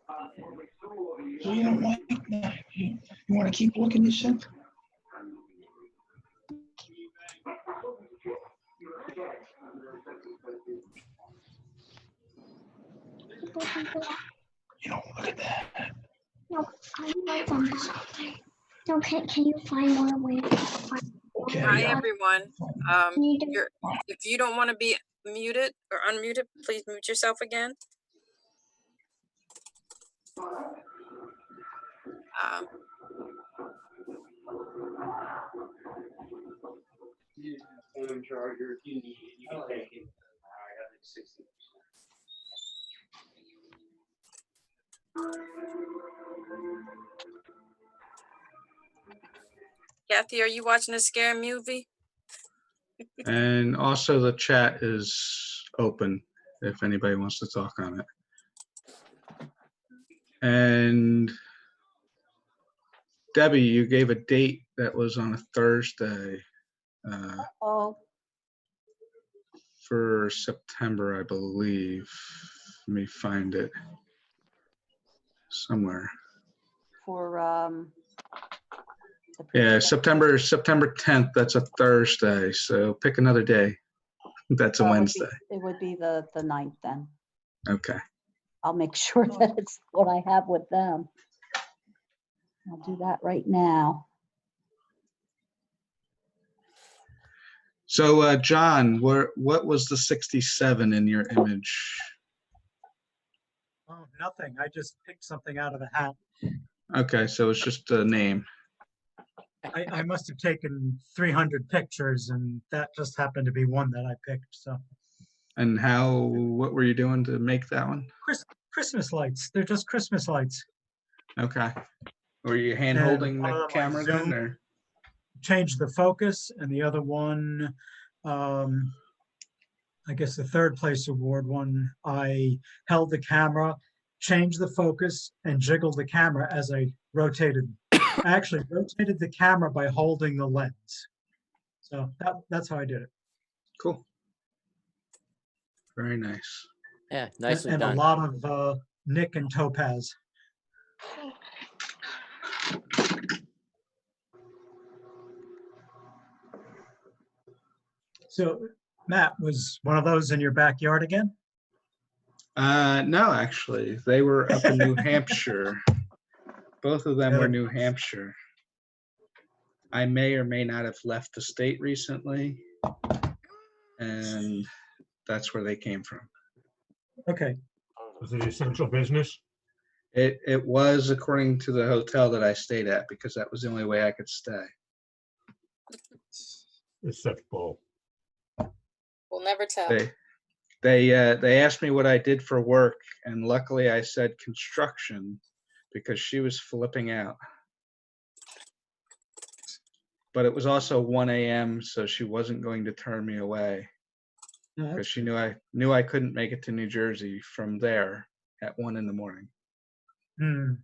I don't know. You don't like that. You want to keep looking yourself? You don't look at that. No, I like them that way. No, can you find more ways to find? Okay. Hi, everyone. You do- If you don't want to be muted or unmuted, please mute yourself again. Phone charger, if you need it, you can take it. Kathy, are you watching a scary movie? And also the chat is open if anybody wants to talk on it. And Debbie, you gave a date that was on a Thursday Oh, for September, I believe. Let me find it somewhere. for Yeah, September 10th. That's a Thursday. So pick another day. That's a Wednesday. It would be the 9th then. Okay. I'll make sure that it's what I have with them. I'll do that right now. So John, what was the 67 in your image? Oh, nothing. I just picked something out of the hat. Okay, so it's just a name. I must have taken 300 pictures, and that just happened to be one that I picked. So And what were you doing to make that one? Christmas lights. They're just Christmas lights. Okay. Were you hand And holding one of the them I camera then, zoomed, or? changed the focus, and the other one, I guess the third place award one, I held the camera, change the focus and jiggle the camera as I rotated. I actually rotated the camera by holding the lens. So that's how I did it. Cool. Very nice. Yeah, nicely And a done. lot of Nick and Topaz. So, Matt, was one of those in your backyard again? No, actually, they were up in New Hampshire. Both of them were Good. New Hampshire. I may or may not have left the state recently, and that's where they came from. Okay. Was it essential business? It was, according to the hotel that I stayed at, because that was the only way I could stay. It's such bull. We'll never tell. They asked me what I did for work, and luckily I said construction, because she was flipping out. But it was also 1 a.m., so she wasn't going to turn me away, because she knew I couldn't make it to New Jersey from there at 1 in the morning. Hmm.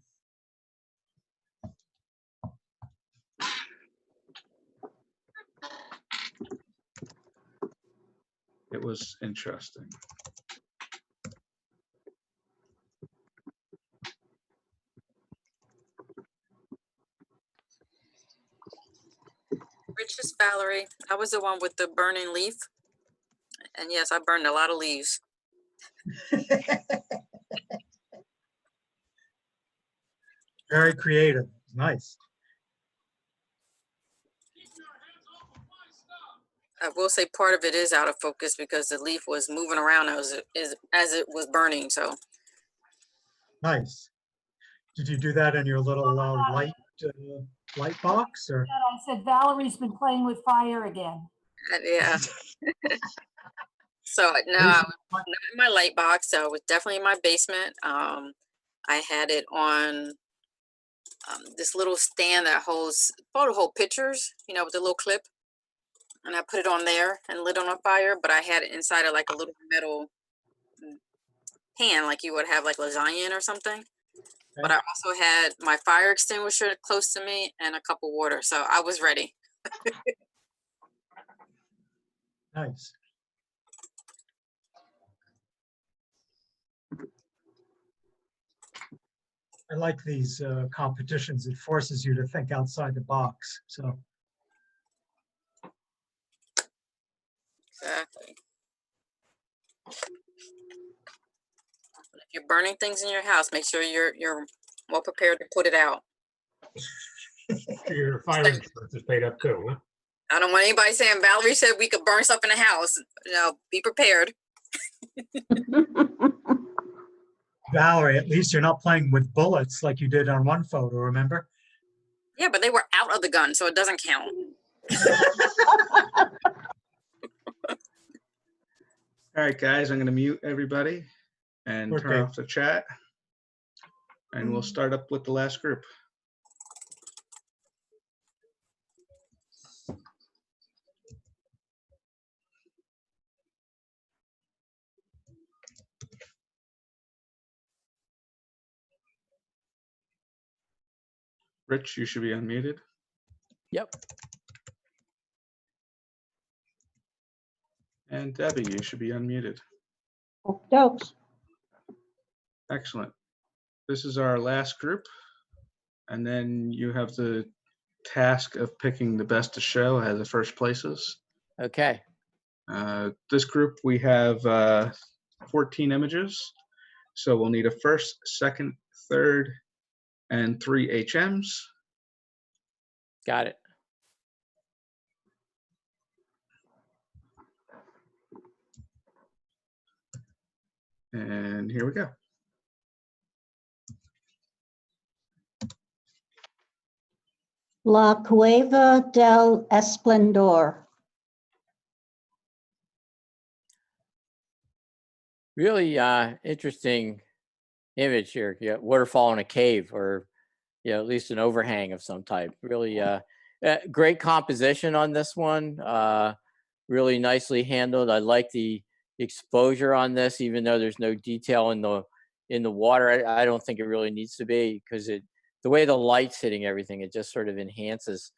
It was interesting. Rich is Valerie. I was the one with the burning leaf. And yes, I burned a lot of leaves. Very creative. Nice. I will say part of it is out of focus because the leaf was moving around as it was burning. So Nice. Did you do that in your little light box, or? I said Valerie's been playing with fire again. yeah. So no, I was not in my light box. So it was definitely in my basement. I had it on this little stand that holds photo hold pictures, you know, with the little clip. And I put it on there and lit it on fire, but I had it inside of like a little metal pan, like you would have like lasagna in or something. Okay. But I also had my fire extinguisher close to me and a cup of water. So I was ready. Nice. I like these competitions. It forces you to think outside the box. So. Exactly. If you're burning things in your house, make sure you're well prepared to put it out. Your fire insurance is paid up too, huh? I don't want anybody saying Valerie said we could burn stuff in the house. No, be prepared. Valerie, at least you're not playing with bullets like you did on one photo, remember? Yeah, but they were out of the gun, so it doesn't count. All right, guys, I'm going to mute everybody and turn off the chat. And we'll start up with the last group. Rich, you should be unmuted. Yep. And Debbie, you should be unmuted. Dokes. Excellent. This is our last group. And then you have the task of picking the best to show as the first places. Okay. This group, we have 14 images. So we'll need a first, second, third, and 3 HMs. Got it. And here we go. La Cueva del Esplendor. Really interesting image here. Yeah, waterfall in a cave, or at least an overhang of some type. Really great composition on this one. Really nicely handled. I like the exposure on this, even though there's no detail in in the water. I don't think it really needs to be, because the way the light's hitting everything, it just sort of enhances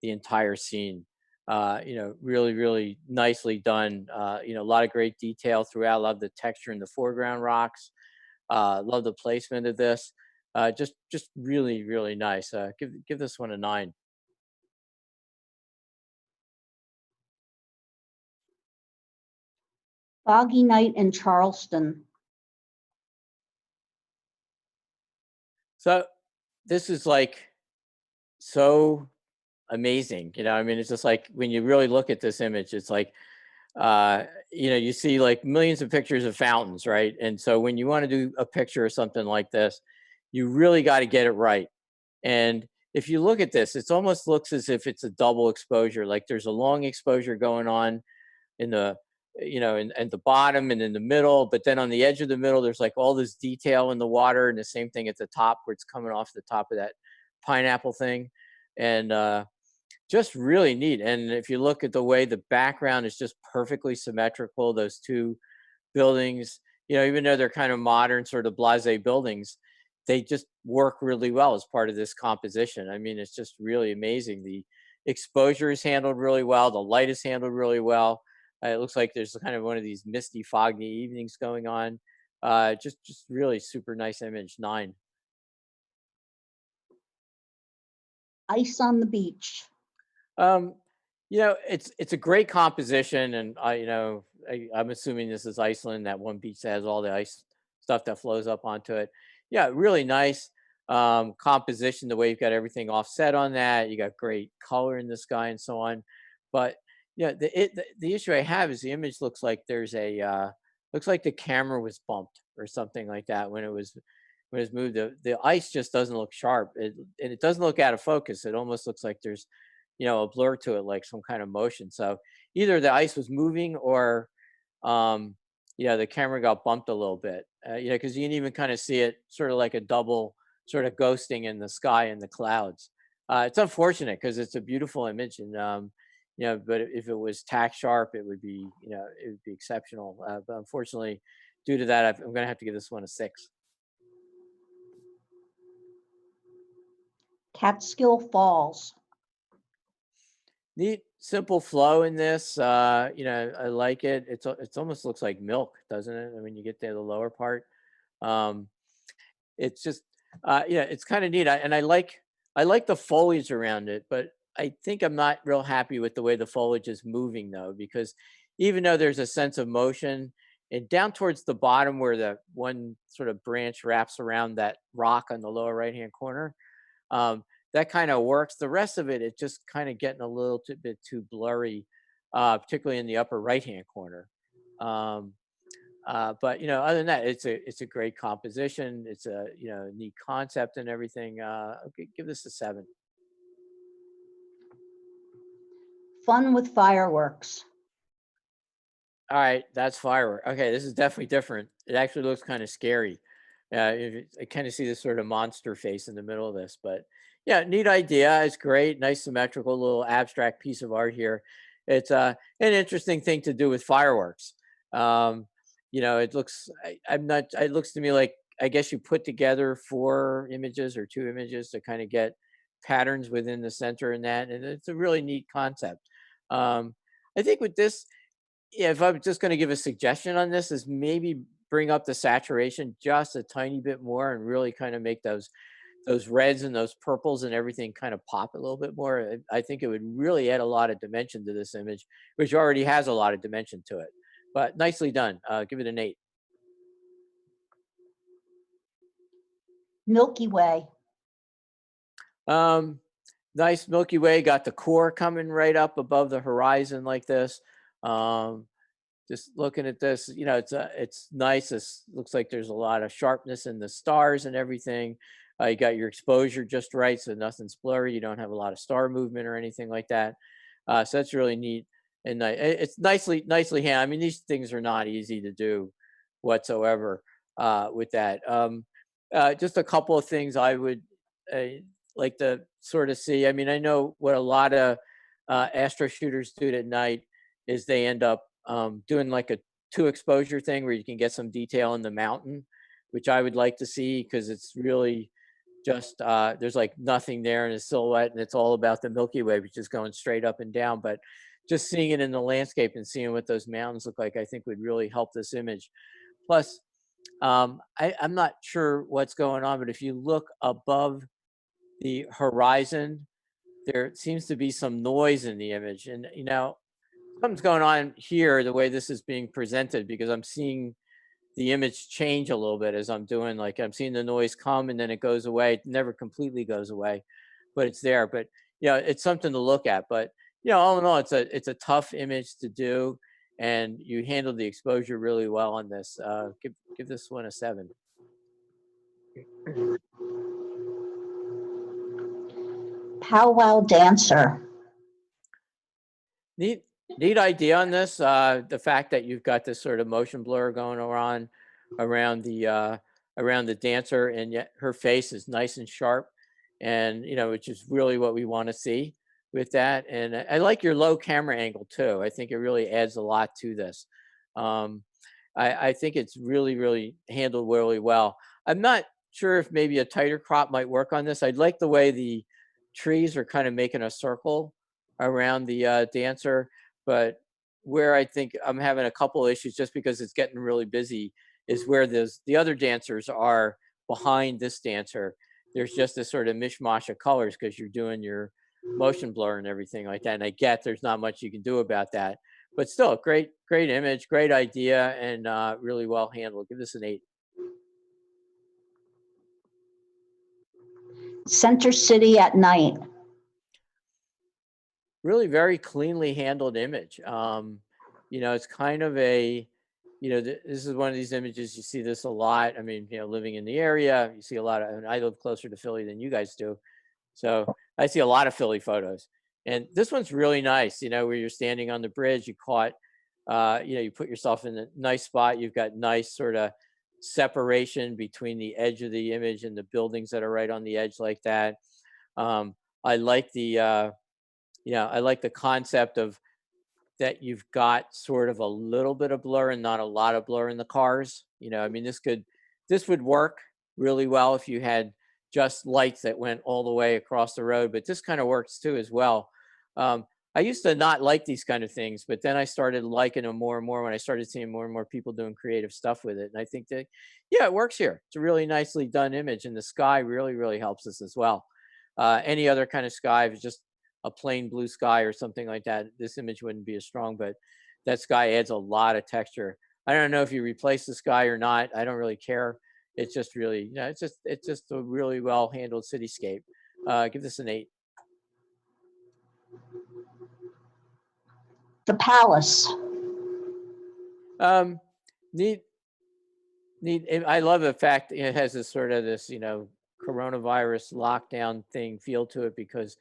the entire scene. Really, really nicely done. A lot of great detail throughout. Love the texture in the foreground rocks. Love the placement of this. Just really, really nice. Give this one a 9. Foggy night in Charleston. So this is like so amazing. I mean, it's just like when you really look at this image, it's like, you see like millions of pictures of fountains, right? And so when you want to do a picture or something like this, you really got to get it right. And if you look at this, it almost looks as if it's a double exposure. Like there's a long exposure going on in the, in the bottom and in the middle, but then on the edge of the middle, there's like all this detail in the water, and the same thing at the top where it's coming off the top of that pineapple thing. And just really neat. And if you look at the way the background is just perfectly symmetrical, those two buildings, even though they're kind of modern, sort of blasé buildings, they just work really well as part of this composition. I mean, it's just really amazing. The exposure is handled really well. The light is handled really well. It looks like there's kind of one of these misty, foggy evenings going on. Just really super nice image. 9. Ice on the beach. It's a great composition, and I'm assuming this is Iceland, that one beach that has all the ice stuff that flows up onto it. Yeah, really nice composition, the way you've got everything offset on that. You got great color in the sky and so on. But the issue I have is the image looks like there's looks like the camera was bumped or something like that when it was moved. The ice just doesn't look sharp, and it doesn't look out of focus. It almost looks like there's a blur to it, like some kind of motion. So either the ice was moving, or the camera got bumped a little bit, because you can even kind of see it sort of like a double sort of ghosting in the sky and the clouds. It's unfortunate because it's a beautiful image, and but if it was tack sharp, it would be exceptional. But unfortunately, due to that, I'm going to have to give this one a 6. Catskill Falls. Neat, simple flow in this. I like it. It's almost looks like milk, doesn't it? I mean, you get there, the lower part. It's just, it's kind of neat. And I like the foliage around it, but I think I'm not real happy with the way the foliage is moving, though, because even though there's a sense of motion, and down towards the bottom where the one sort of branch wraps around that rock on the lower right-hand corner, that kind of works. The rest of it, it's just kind of getting a little bit too blurry, particularly in the upper right-hand corner. But other than that, it's a great composition. It's a neat concept and everything. Okay, give this a 7. Fun with fireworks. All right, that's firework. Okay, this is definitely different. It actually looks kind of scary. I kind of see this sort of monster face in the middle of this, but yeah, neat idea. It's great, nice symmetrical little abstract piece of art here. It's an interesting thing to do with fireworks. It looks. I'm not. It looks to me like, I guess you put together 4 images or 2 images to kind of get patterns within the center in that, and it's a really neat concept. I think with this, if I'm just going to give a suggestion on this, is maybe bring up the saturation just a tiny bit more and really kind of make those reds and those purples and everything kind of pop a little bit more. I think it would really add a lot of dimension to this image, which already has a lot of dimension to it. But nicely done. Give it an 8. Milky Way. Nice Milky Way. Got the core coming right up above the horizon like this. Just looking at this, it's nice. It looks like there's a lot of sharpness in the stars and everything. You got your exposure just right, so nothing's blurry. You don't have a lot of star movement or anything like that. So that's really neat, and it's nicely handled. I mean, these things are not easy to do whatsoever with that. Just a couple of things I would like to sort of see. I mean, I know what a lot of astro shooters do at night is they end up doing like a 2 exposure thing where you can get some detail in the mountain. which I would like to see because it's really just, there's like nothing there in a silhouette, and it's all about the Milky Way, which is going straight up and down. But just seeing it in the landscape and seeing what those mountains look like, I think would really help this image. Plus, I'm not sure what's going on, but if you look above the horizon, there seems to be some noise in the image. And, you know, something's going on here, the way this is being presented, because I'm seeing the image change a little bit as I'm doing, like I'm seeing the noise come and then it goes away. It never completely goes away, but it's there. But, you know, it's something to look at. But, you know, all in all, it's a tough image to do. And you handled the exposure really well on this. Give this one a 7. Powwow dancer. Neat idea on this. The fact that you've got this sort of motion blur going on around the dancer, and yet her face is nice and sharp, and you know, which is really what we want to see with that. And I like your low camera angle too. I think it really adds a lot to this. I think it's really handled really well. I'm not sure if maybe a tighter crop might work on this. I'd like the way the trees are kind of making a circle around the dancer, but where I think I'm having a couple of issues just because it's getting really busy is where the other dancers are behind this dancer. There's just this sort of mishmash of colors because you're doing your motion blur and everything like that. And I get there's not much you can do about that, but still great image, great idea, and really well handled. Give this an 8. Center City at night. Really very cleanly handled image. You know, it's kind of a, you know, this is one of these images, you see this a lot. I mean, you know, living in the area, you see a lot of, and I live closer to Philly than you guys do. So I see a lot of Philly photos. And this one's really nice, you know, where you're standing on the bridge, you caught, you know, you put yourself in a nice spot. You've got nice sort of separation between the edge of the image and the buildings that are right on the edge like that. I like the, I like the concept of that you've got sort of a little bit of blur and not a lot of blur in the cars. You know, I mean, this would work really well if you had just lights that went all the way across the road, but this kind of works too as well. I used to not like these kind of things, but then I started liking them more and more when I started seeing more and more people doing creative stuff with it. And I think that, yeah, it works here. It's a really nicely done image, and the sky really helps us as well. Any other kind of sky, if it's just a plain blue sky or something like that, this image wouldn't be as strong, but that sky adds a lot of texture. I don't know if you replace the sky or not. I don't really care. It's just really, you know, it's just a really well handled cityscape. Give this an 8. The Palace. Neat. I love the fact it has this sort of this, you know, coronavirus lockdown thing feel to it, because,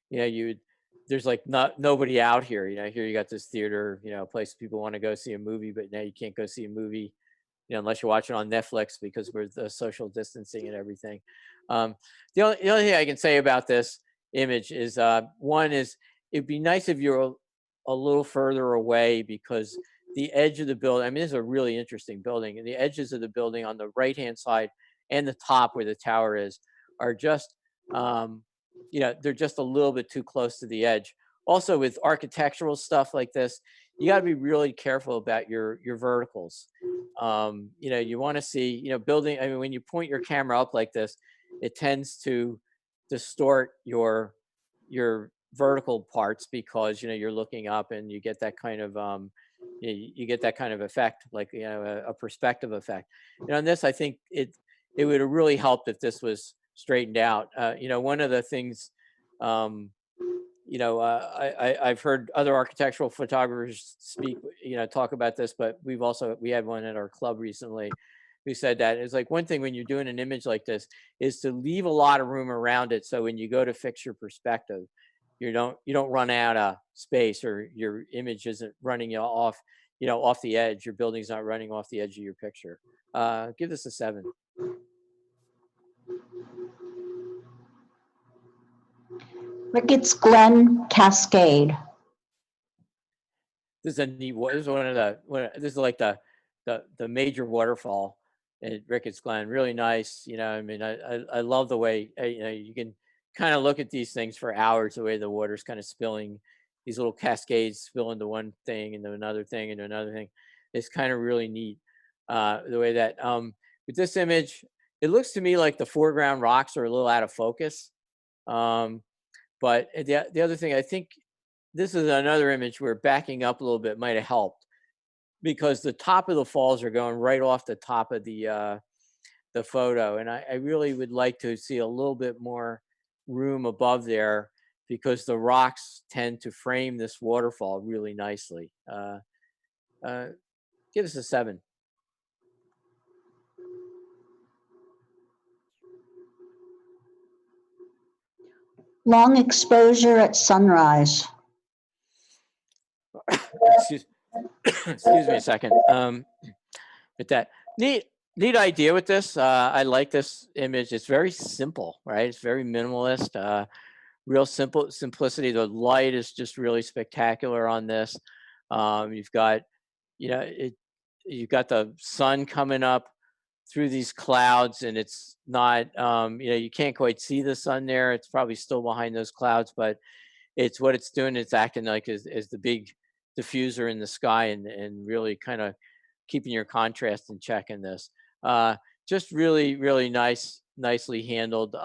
you know, there's like nobody out here. You know, here you got this theater, you know, place people want to go see a movie, but now you can't go see a movie, you know, unless you're watching on Netflix because we're the social distancing and everything. The only thing I can say about this image is one is it'd be nice if you're a little further away, because the edge of the building, I mean, this is a really interesting building, and the edges of the building on the right hand side and the top where the tower is are just you know, they're just a little bit too close to the edge. Also, with architectural stuff like this, you got to be really careful about your verticals. You know, you want to see, you know, building, I mean, when you point your camera up like this, it tends to distort your vertical parts, because, you know, you're looking up and you get that kind of you get that kind of effect, like, you know, a perspective effect. And on this, I think it would have really helped if this was straightened out. You know, one of the things, you know, I've heard other architectural photographers speak, you know, talk about this, but we had one at our club recently who said that it's like one thing when you're doing an image like this is to leave a lot of room around it, so when you go to fix your perspective, you don't run out of space, or your image isn't running you off, you know, off the edge. Your building's not running off the edge of your picture. Give this a 7. Ricketts Glen Cascade. This is a neat. This is one of the. This is like the major waterfall, at Ricketts Glen. Really nice. You know, I mean, I love the way, you know, you can kind of look at these things for hours, the way the water's kind of spilling, these little cascades spill into one thing, into another thing, into another thing. It's kind of really neat. The way that, with this image, it looks to me like the foreground rocks are a little out of focus. But the other thing, I think this is another image where backing up a little bit might have helped, because the top of the falls are going right off the top of the photo. And I really would like to see a little bit more room above there, because the rocks tend to frame this waterfall really nicely. Give us a 7. Long exposure at sunrise. Excuse me a second. With that, neat idea with this. I like this image. It's very simple, right? It's very minimalist. Real simplicity. The light is just really spectacular on this. You've got, you know, you've got the sun coming up through these clouds, and it's not, you know, you can't quite see the sun there. It's probably still behind those clouds, but it's what it's doing. It's acting like as the big diffuser in the sky, and really kind of keeping your contrast in check in this. Just really, really nicely handled.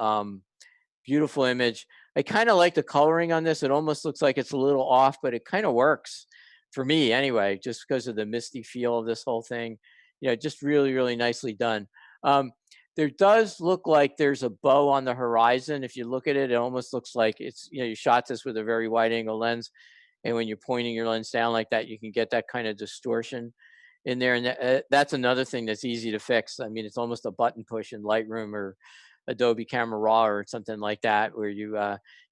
Beautiful image. I kind of like the coloring on this. It almost looks like it's a little off, but it kind of works for me anyway, just because of the misty feel of this whole thing. You know, just really, really nicely done. There does look like there's a bow on the horizon. If you look at it, it almost looks like it's, you know, you shot this with a very wide angle lens. And when you're pointing your lens down like that, you can get that kind of distortion in there. And that's another thing that's easy to fix. I mean, it's almost a button push in Lightroom or Adobe Camera Raw or something like that, where you,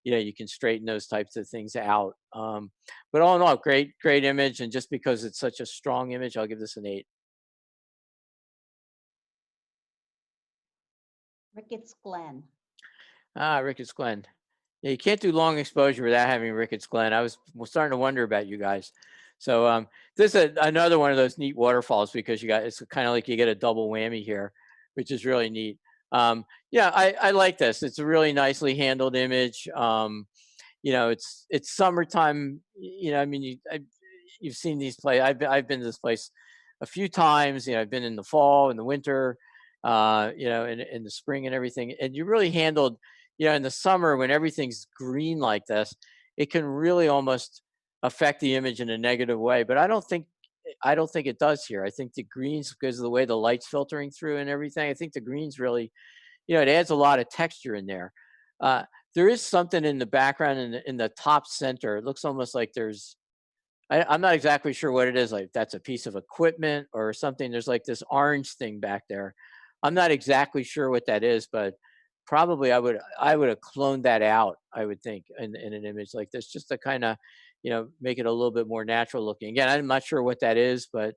you know, you can straighten those types of things out. But all in all, great image. And just because it's such a strong image, I'll give this an 8. Ricketts Glen. Ricketts Glen. Yeah, you can't do long exposure without having Ricketts Glen. I was starting to wonder about you guys. So this is another one of those neat waterfalls, because it's kind of like you get a double whammy here, which is really neat. Yeah, I like this. It's a really nicely handled image. You know, it's summertime. You know, I mean, you've seen these places. I've been to this place a few times. You know, I've been in the fall, in the winter, you know, in the spring and everything. And you really handled, you know, in the summer when everything's green like this, it can really almost affect the image in a negative way. But I don't think it does here. I think the greens, because of the way the light's filtering through and everything, I think the greens really, you know, it adds a lot of texture in there. There is something in the background in the top center. It looks almost like there's, I'm not exactly sure what it is. Like that's a piece of equipment or something. There's like this orange thing back there. I'm not exactly sure what that is, but probably I would have cloned that out, I would think, in an image like this, just to kind of, you know, make it a little bit more natural looking. Again, I'm not sure what that is, but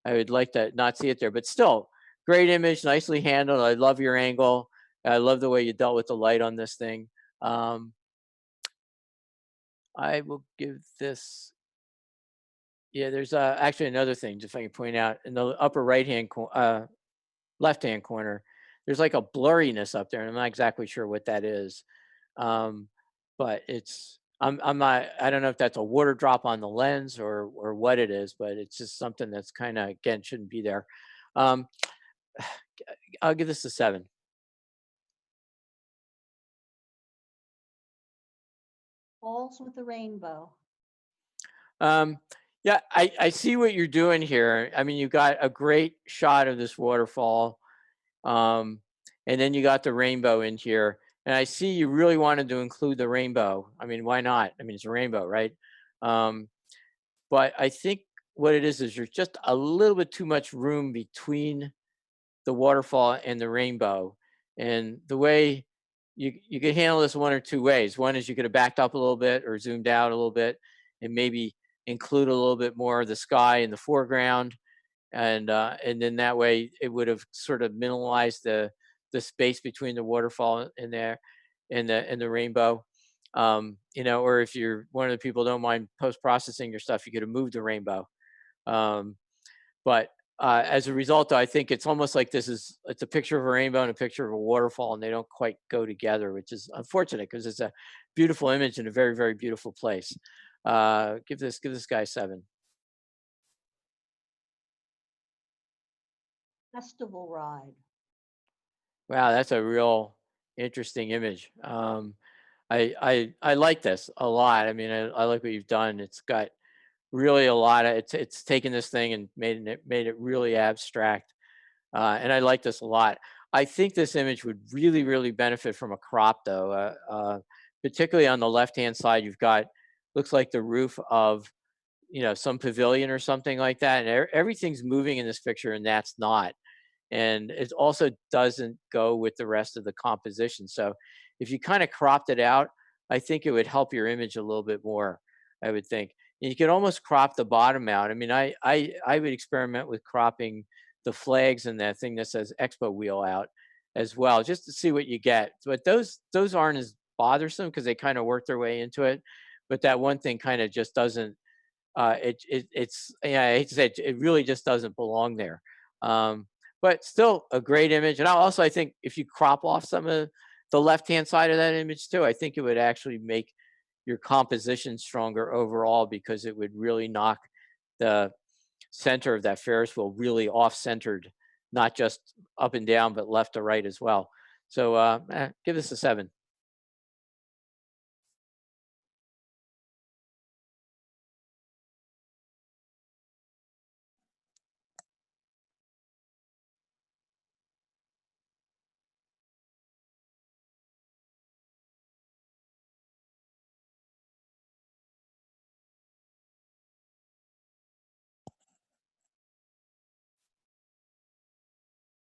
I would like to not see it there. But still, great image, nicely handled. I love your angle. I love the way you dealt with the light on this thing. I will give this. Yeah, there's actually another thing, just if I can point out, in the upper left-hand corner, there's like a blurriness up there, and I'm not exactly sure what that is. But it's, I'm not, I don't know if that's a water drop on the lens or what it is, but it's just something that's kind of, again, shouldn't be there. I'll give this a 7. Falls with the rainbow. Yeah, I see what you're doing here. I mean, you got a great shot of this waterfall. And then you got the rainbow in here. And I see you really wanted to include the rainbow. I mean, why not? I mean, it's a rainbow, right? But I think what it is there's just a little bit too much room between the waterfall and the rainbow. And the way you could handle this one or two ways. One is you could have backed up a little bit or zoomed out a little bit and maybe include a little bit more of the sky in the foreground. And then that way it would have sort of minimalized the space between the waterfall and there and the rainbow. You know, or if you're one of the people who don't mind post-processing your stuff, you could have moved the rainbow. But as a result, I think it's almost like it's a picture of a rainbow and a picture of a waterfall, and they don't quite go together, which is unfortunate because it's a beautiful image in a very, very beautiful place. Give this guy 7. Festival ride. Wow, that's a real interesting image. I like this a lot. I mean, I like what you've done. It's got really a lot of it's taken this thing and made it really abstract, and I like this a lot. I think this image would really, really benefit from a crop, though. Particularly on the left-hand side, you've got looks like the roof of some pavilion or something like that, and everything's moving in this picture, and that's not. And it also doesn't go with the rest of the composition. So if you kind of cropped it out, I think it would help your image a little bit more, I would think. And you could almost crop the bottom out. I mean, I would experiment with cropping the flags and that thing that says Expo Wheel out as well, just to see what you get. But those aren't as bothersome because they kind of work their way into it. But that one thing kind of just doesn't, it's, yeah, I hate to say it really just doesn't belong there. But still a great image. And I think if you crop off some of the left-hand side of that image too, I think it would actually make your composition stronger overall, because it would really knock the center of that Ferris wheel really off-centered, not just up and down, but left to right as well. So give this a 7.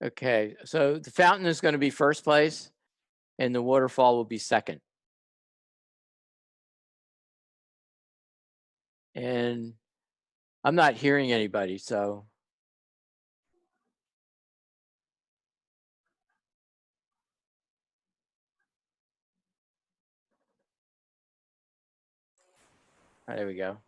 Okay, so the fountain is going to be first place and the waterfall will be second. And I'm not hearing anybody, so. There we go.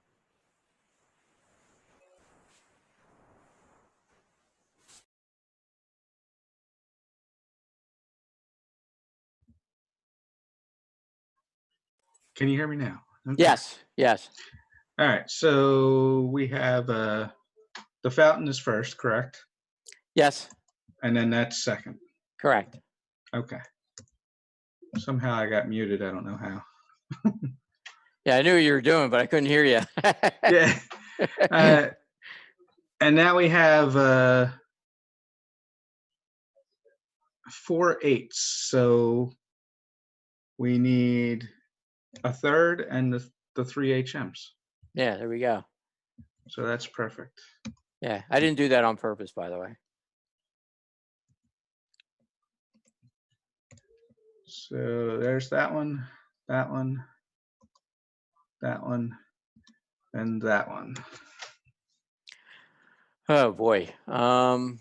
Can you hear me now? Okay. Yes, yes. All right, so we have the fountain is first, correct? Yes. And then that's second. Correct. Okay. Somehow I got muted. I don't know how. Yeah, I knew what you were doing, but I couldn't hear you. Yeah. And now we have 4 8s. So we need a third and the 3 HMs. Yeah, there we go. So that's perfect. Yeah, I didn't do that on purpose, by the way. So there's that one, that one, that one, and that one. Oh boy. I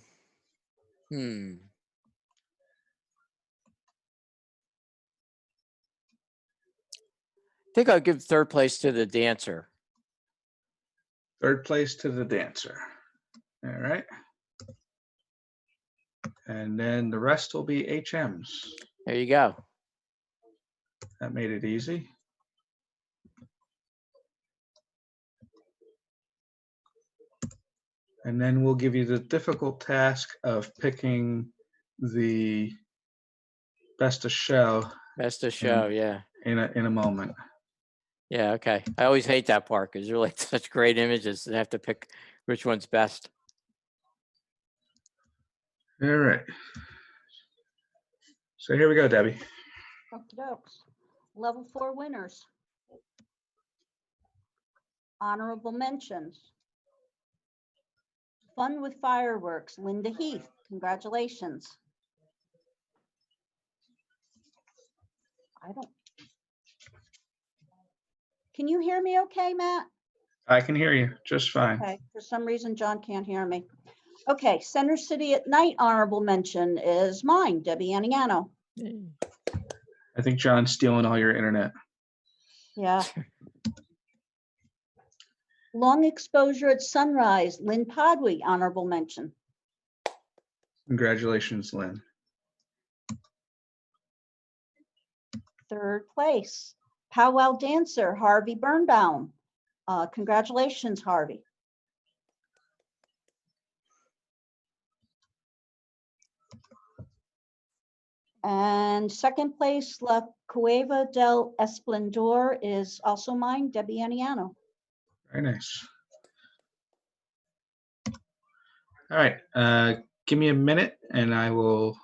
think I'll give third place to the dancer. Third place to the dancer. All right. And then the rest will be HMs. There you go. That made it easy. And then we'll give you the difficult task of picking the best of show. Best of show, yeah. In a moment. Yeah, okay. I always hate that part because they're like such great images and have to pick which one's best. All right. So here we go, Debbie. Okey-dokes. Level 4 winners. Honorable mentions. Fun with Fireworks, Linda Heath. Congratulations. Can you hear me okay, Matt? I can hear you just fine. Okay, for some reason, John can't hear me. Okay, Center City at Night honorable mention is mine, Debbie Aniano. I think John's stealing all your internet. Yeah. Long exposure at sunrise, Lynn Podwy, honorable mention. Congratulations, Lynn. Third place, powwow dancer, Harvey Birnbaum. Congratulations, Harvey. And second place, La Cueva del Esplendor is also mine, Debbie Aniano. Very nice. All right, give me a minute and I will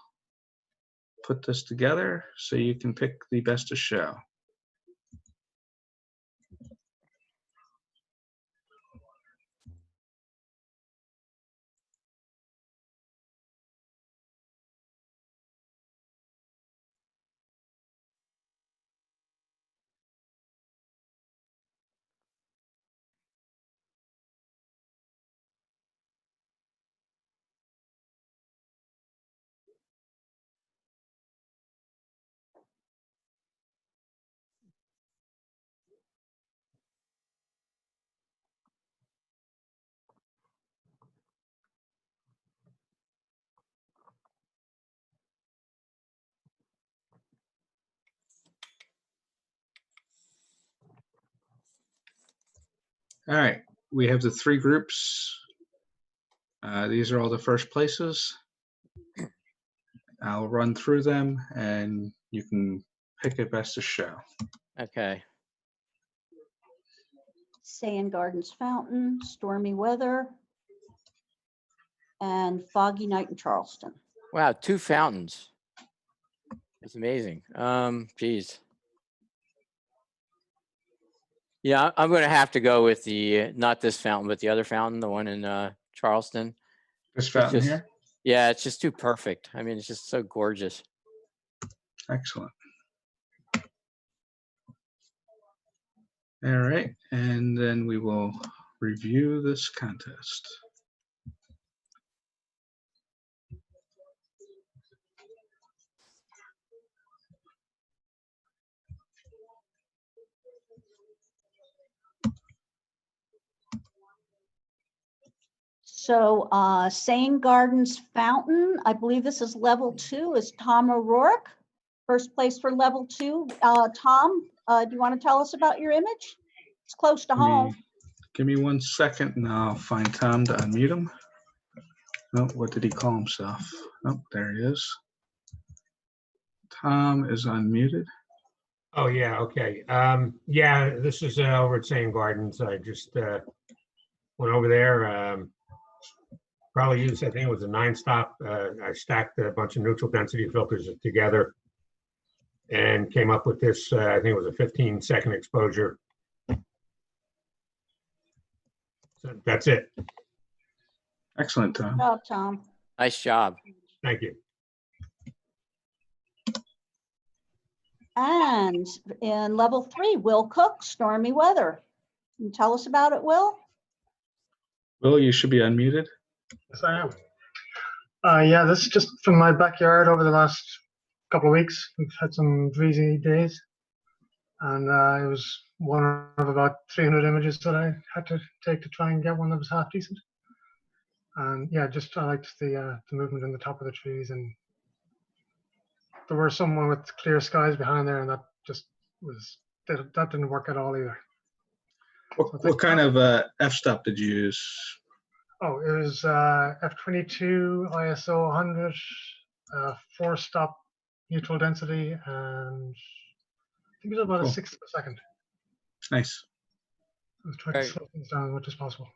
put this together so you can pick the best of show. All right, we have the three groups. These are all the first places. I'll run through them and you can pick a best of show. Okay. Sand Gardens Fountain, Stormy Weather, and Foggy Night in Charleston. Wow, 2 fountains. It's amazing. Geez. Yeah, I'm going to have to go with the, not this fountain, but the other fountain, the one in Charleston. This fountain just, here? Yeah, it's just too perfect. I mean, it's just so gorgeous. Excellent. All right, and then we will review this contest. So Sane Gardens Fountain, I believe this is level 2, is Tom O'Rourke. First place for level 2. Tom, do you want to tell us about your image? It's close to home. Give me 1 second and I'll find Tom to unmute him. Oh, what did he call himself? Oh, there he is. Tom is unmuted. Oh, yeah, okay. Yeah, this is over at Sane Gardens. I just went over there. Probably used, I think it was a 9-stop. I stacked a bunch of neutral density filters together and came up with this, I think it was a 15-second exposure. So that's it. Excellent, Tom. Good job, Tom. Nice job. Thank you. And in level 3, Will Cook, Stormy Weather. Can you tell us about it, Will? Will, you should be unmuted. Yes, I am. Yeah, this is just from my backyard over the last couple of weeks. We've had some breezy days, and it was one of about 300 images that I had to take to try and get one that was half decent. And yeah, just I liked the movement in the top of the trees, and there were someone with clear skies behind there, and that just was that didn't work at all either. What kind of f-stop did you use? Oh, it was f22 ISO 100, 4-stop neutral density, and I think it was about Cool. a 1/6 of a second. Nice. I was trying to slow things down as much as possible.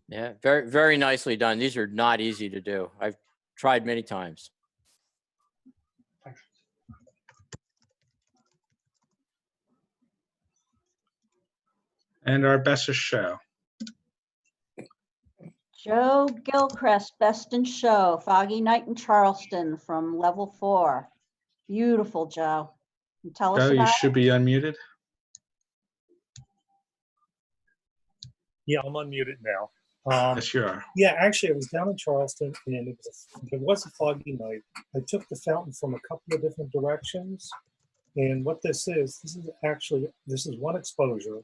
Yeah, very, very nicely done. These are not easy to do. I've tried many times. Thanks. And our best of show. Joe Gilchrist, Best in Show, Foggy Night in Charleston from level 4. Beautiful, Joe. Can you tell us Joe, you about should be unmuted. Yeah, I'm unmuted now. Yes, you are. Yeah, actually, I was down in Charleston, and it was a foggy night. I took the fountain from a couple of different directions, and what this is one exposure,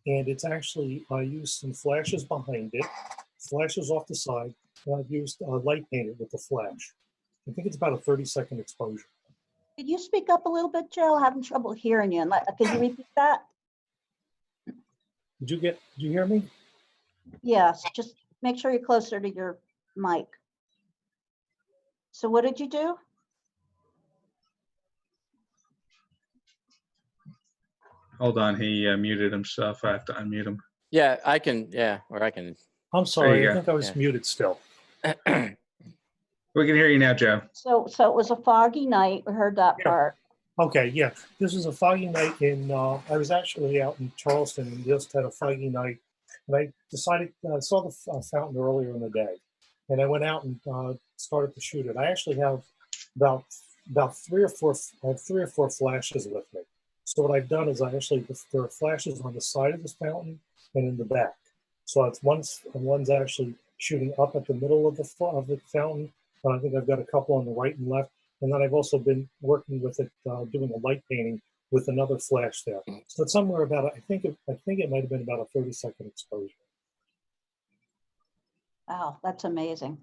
and it's actually, I used some flashes behind it, flashes off the side, and I've used light painted with the flash. I think it's about a 30-second exposure. Could you speak up a little bit, Joe? Having trouble hearing you. Could you repeat that? Did you hear me? Yes, just make sure you're closer to your mic. So what did you do? Hold on, he muted himself. I have to unmute him. Yeah, I can. Yeah, or I can. I'm sorry, you I go. think I was Yeah. muted still. We can hear you now, Joe. So it was a foggy night. We heard that part. Okay, yeah. This was a foggy night in, I was actually out in Charleston and just had a foggy night. And I decided, I saw the fountain earlier in the day. And I went out and started to shoot it. I actually have about three or four flashes with me. So what I've done is there are flashes on the side of this fountain and in the back. So it's one's actually shooting up at the middle of the fountain. And I think I've got a couple on the right and left. And then I've also been working with it, doing a light painting with another flash there. So it's somewhere about, I think it might have been about a 30-second exposure. Wow, that's amazing.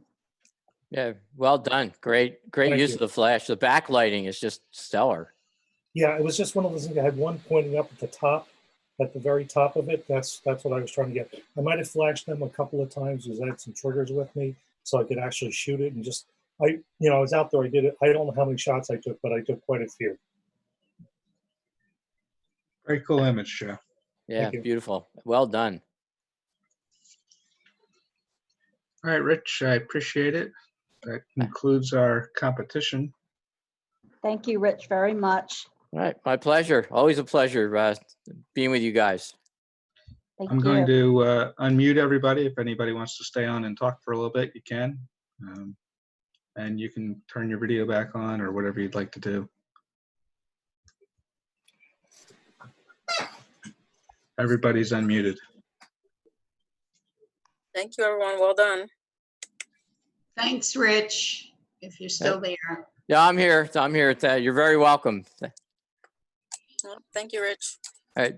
Yeah, well done. Great Thank use you. of the flash. The backlighting is just stellar. Yeah, it was just one of those things. I had one pointing up at the top, at the very top of it. That's what I was trying to get. I might have flashed them a couple of times because I had some triggers with me, so I could actually shoot it. And just, I was out there. I did it. I don't know how many shots I took, but I took quite a few. Very cool image, Joe. Yeah, beautiful. Well done. All right, Rich, I appreciate it. That concludes our competition. Thank you, Rich, very much. All right, my pleasure. Always a pleasure being with you guys. Thank I'm you. going to unmute everybody. If anybody wants to stay on and talk for a little bit, you can. And you can turn your video back on or whatever you'd like to do. Everybody's unmuted. Thank you, everyone. Well done. Thanks, Rich, if you're still there. Yeah, I'm here. You're very welcome. Well, thank you, Rich. All right.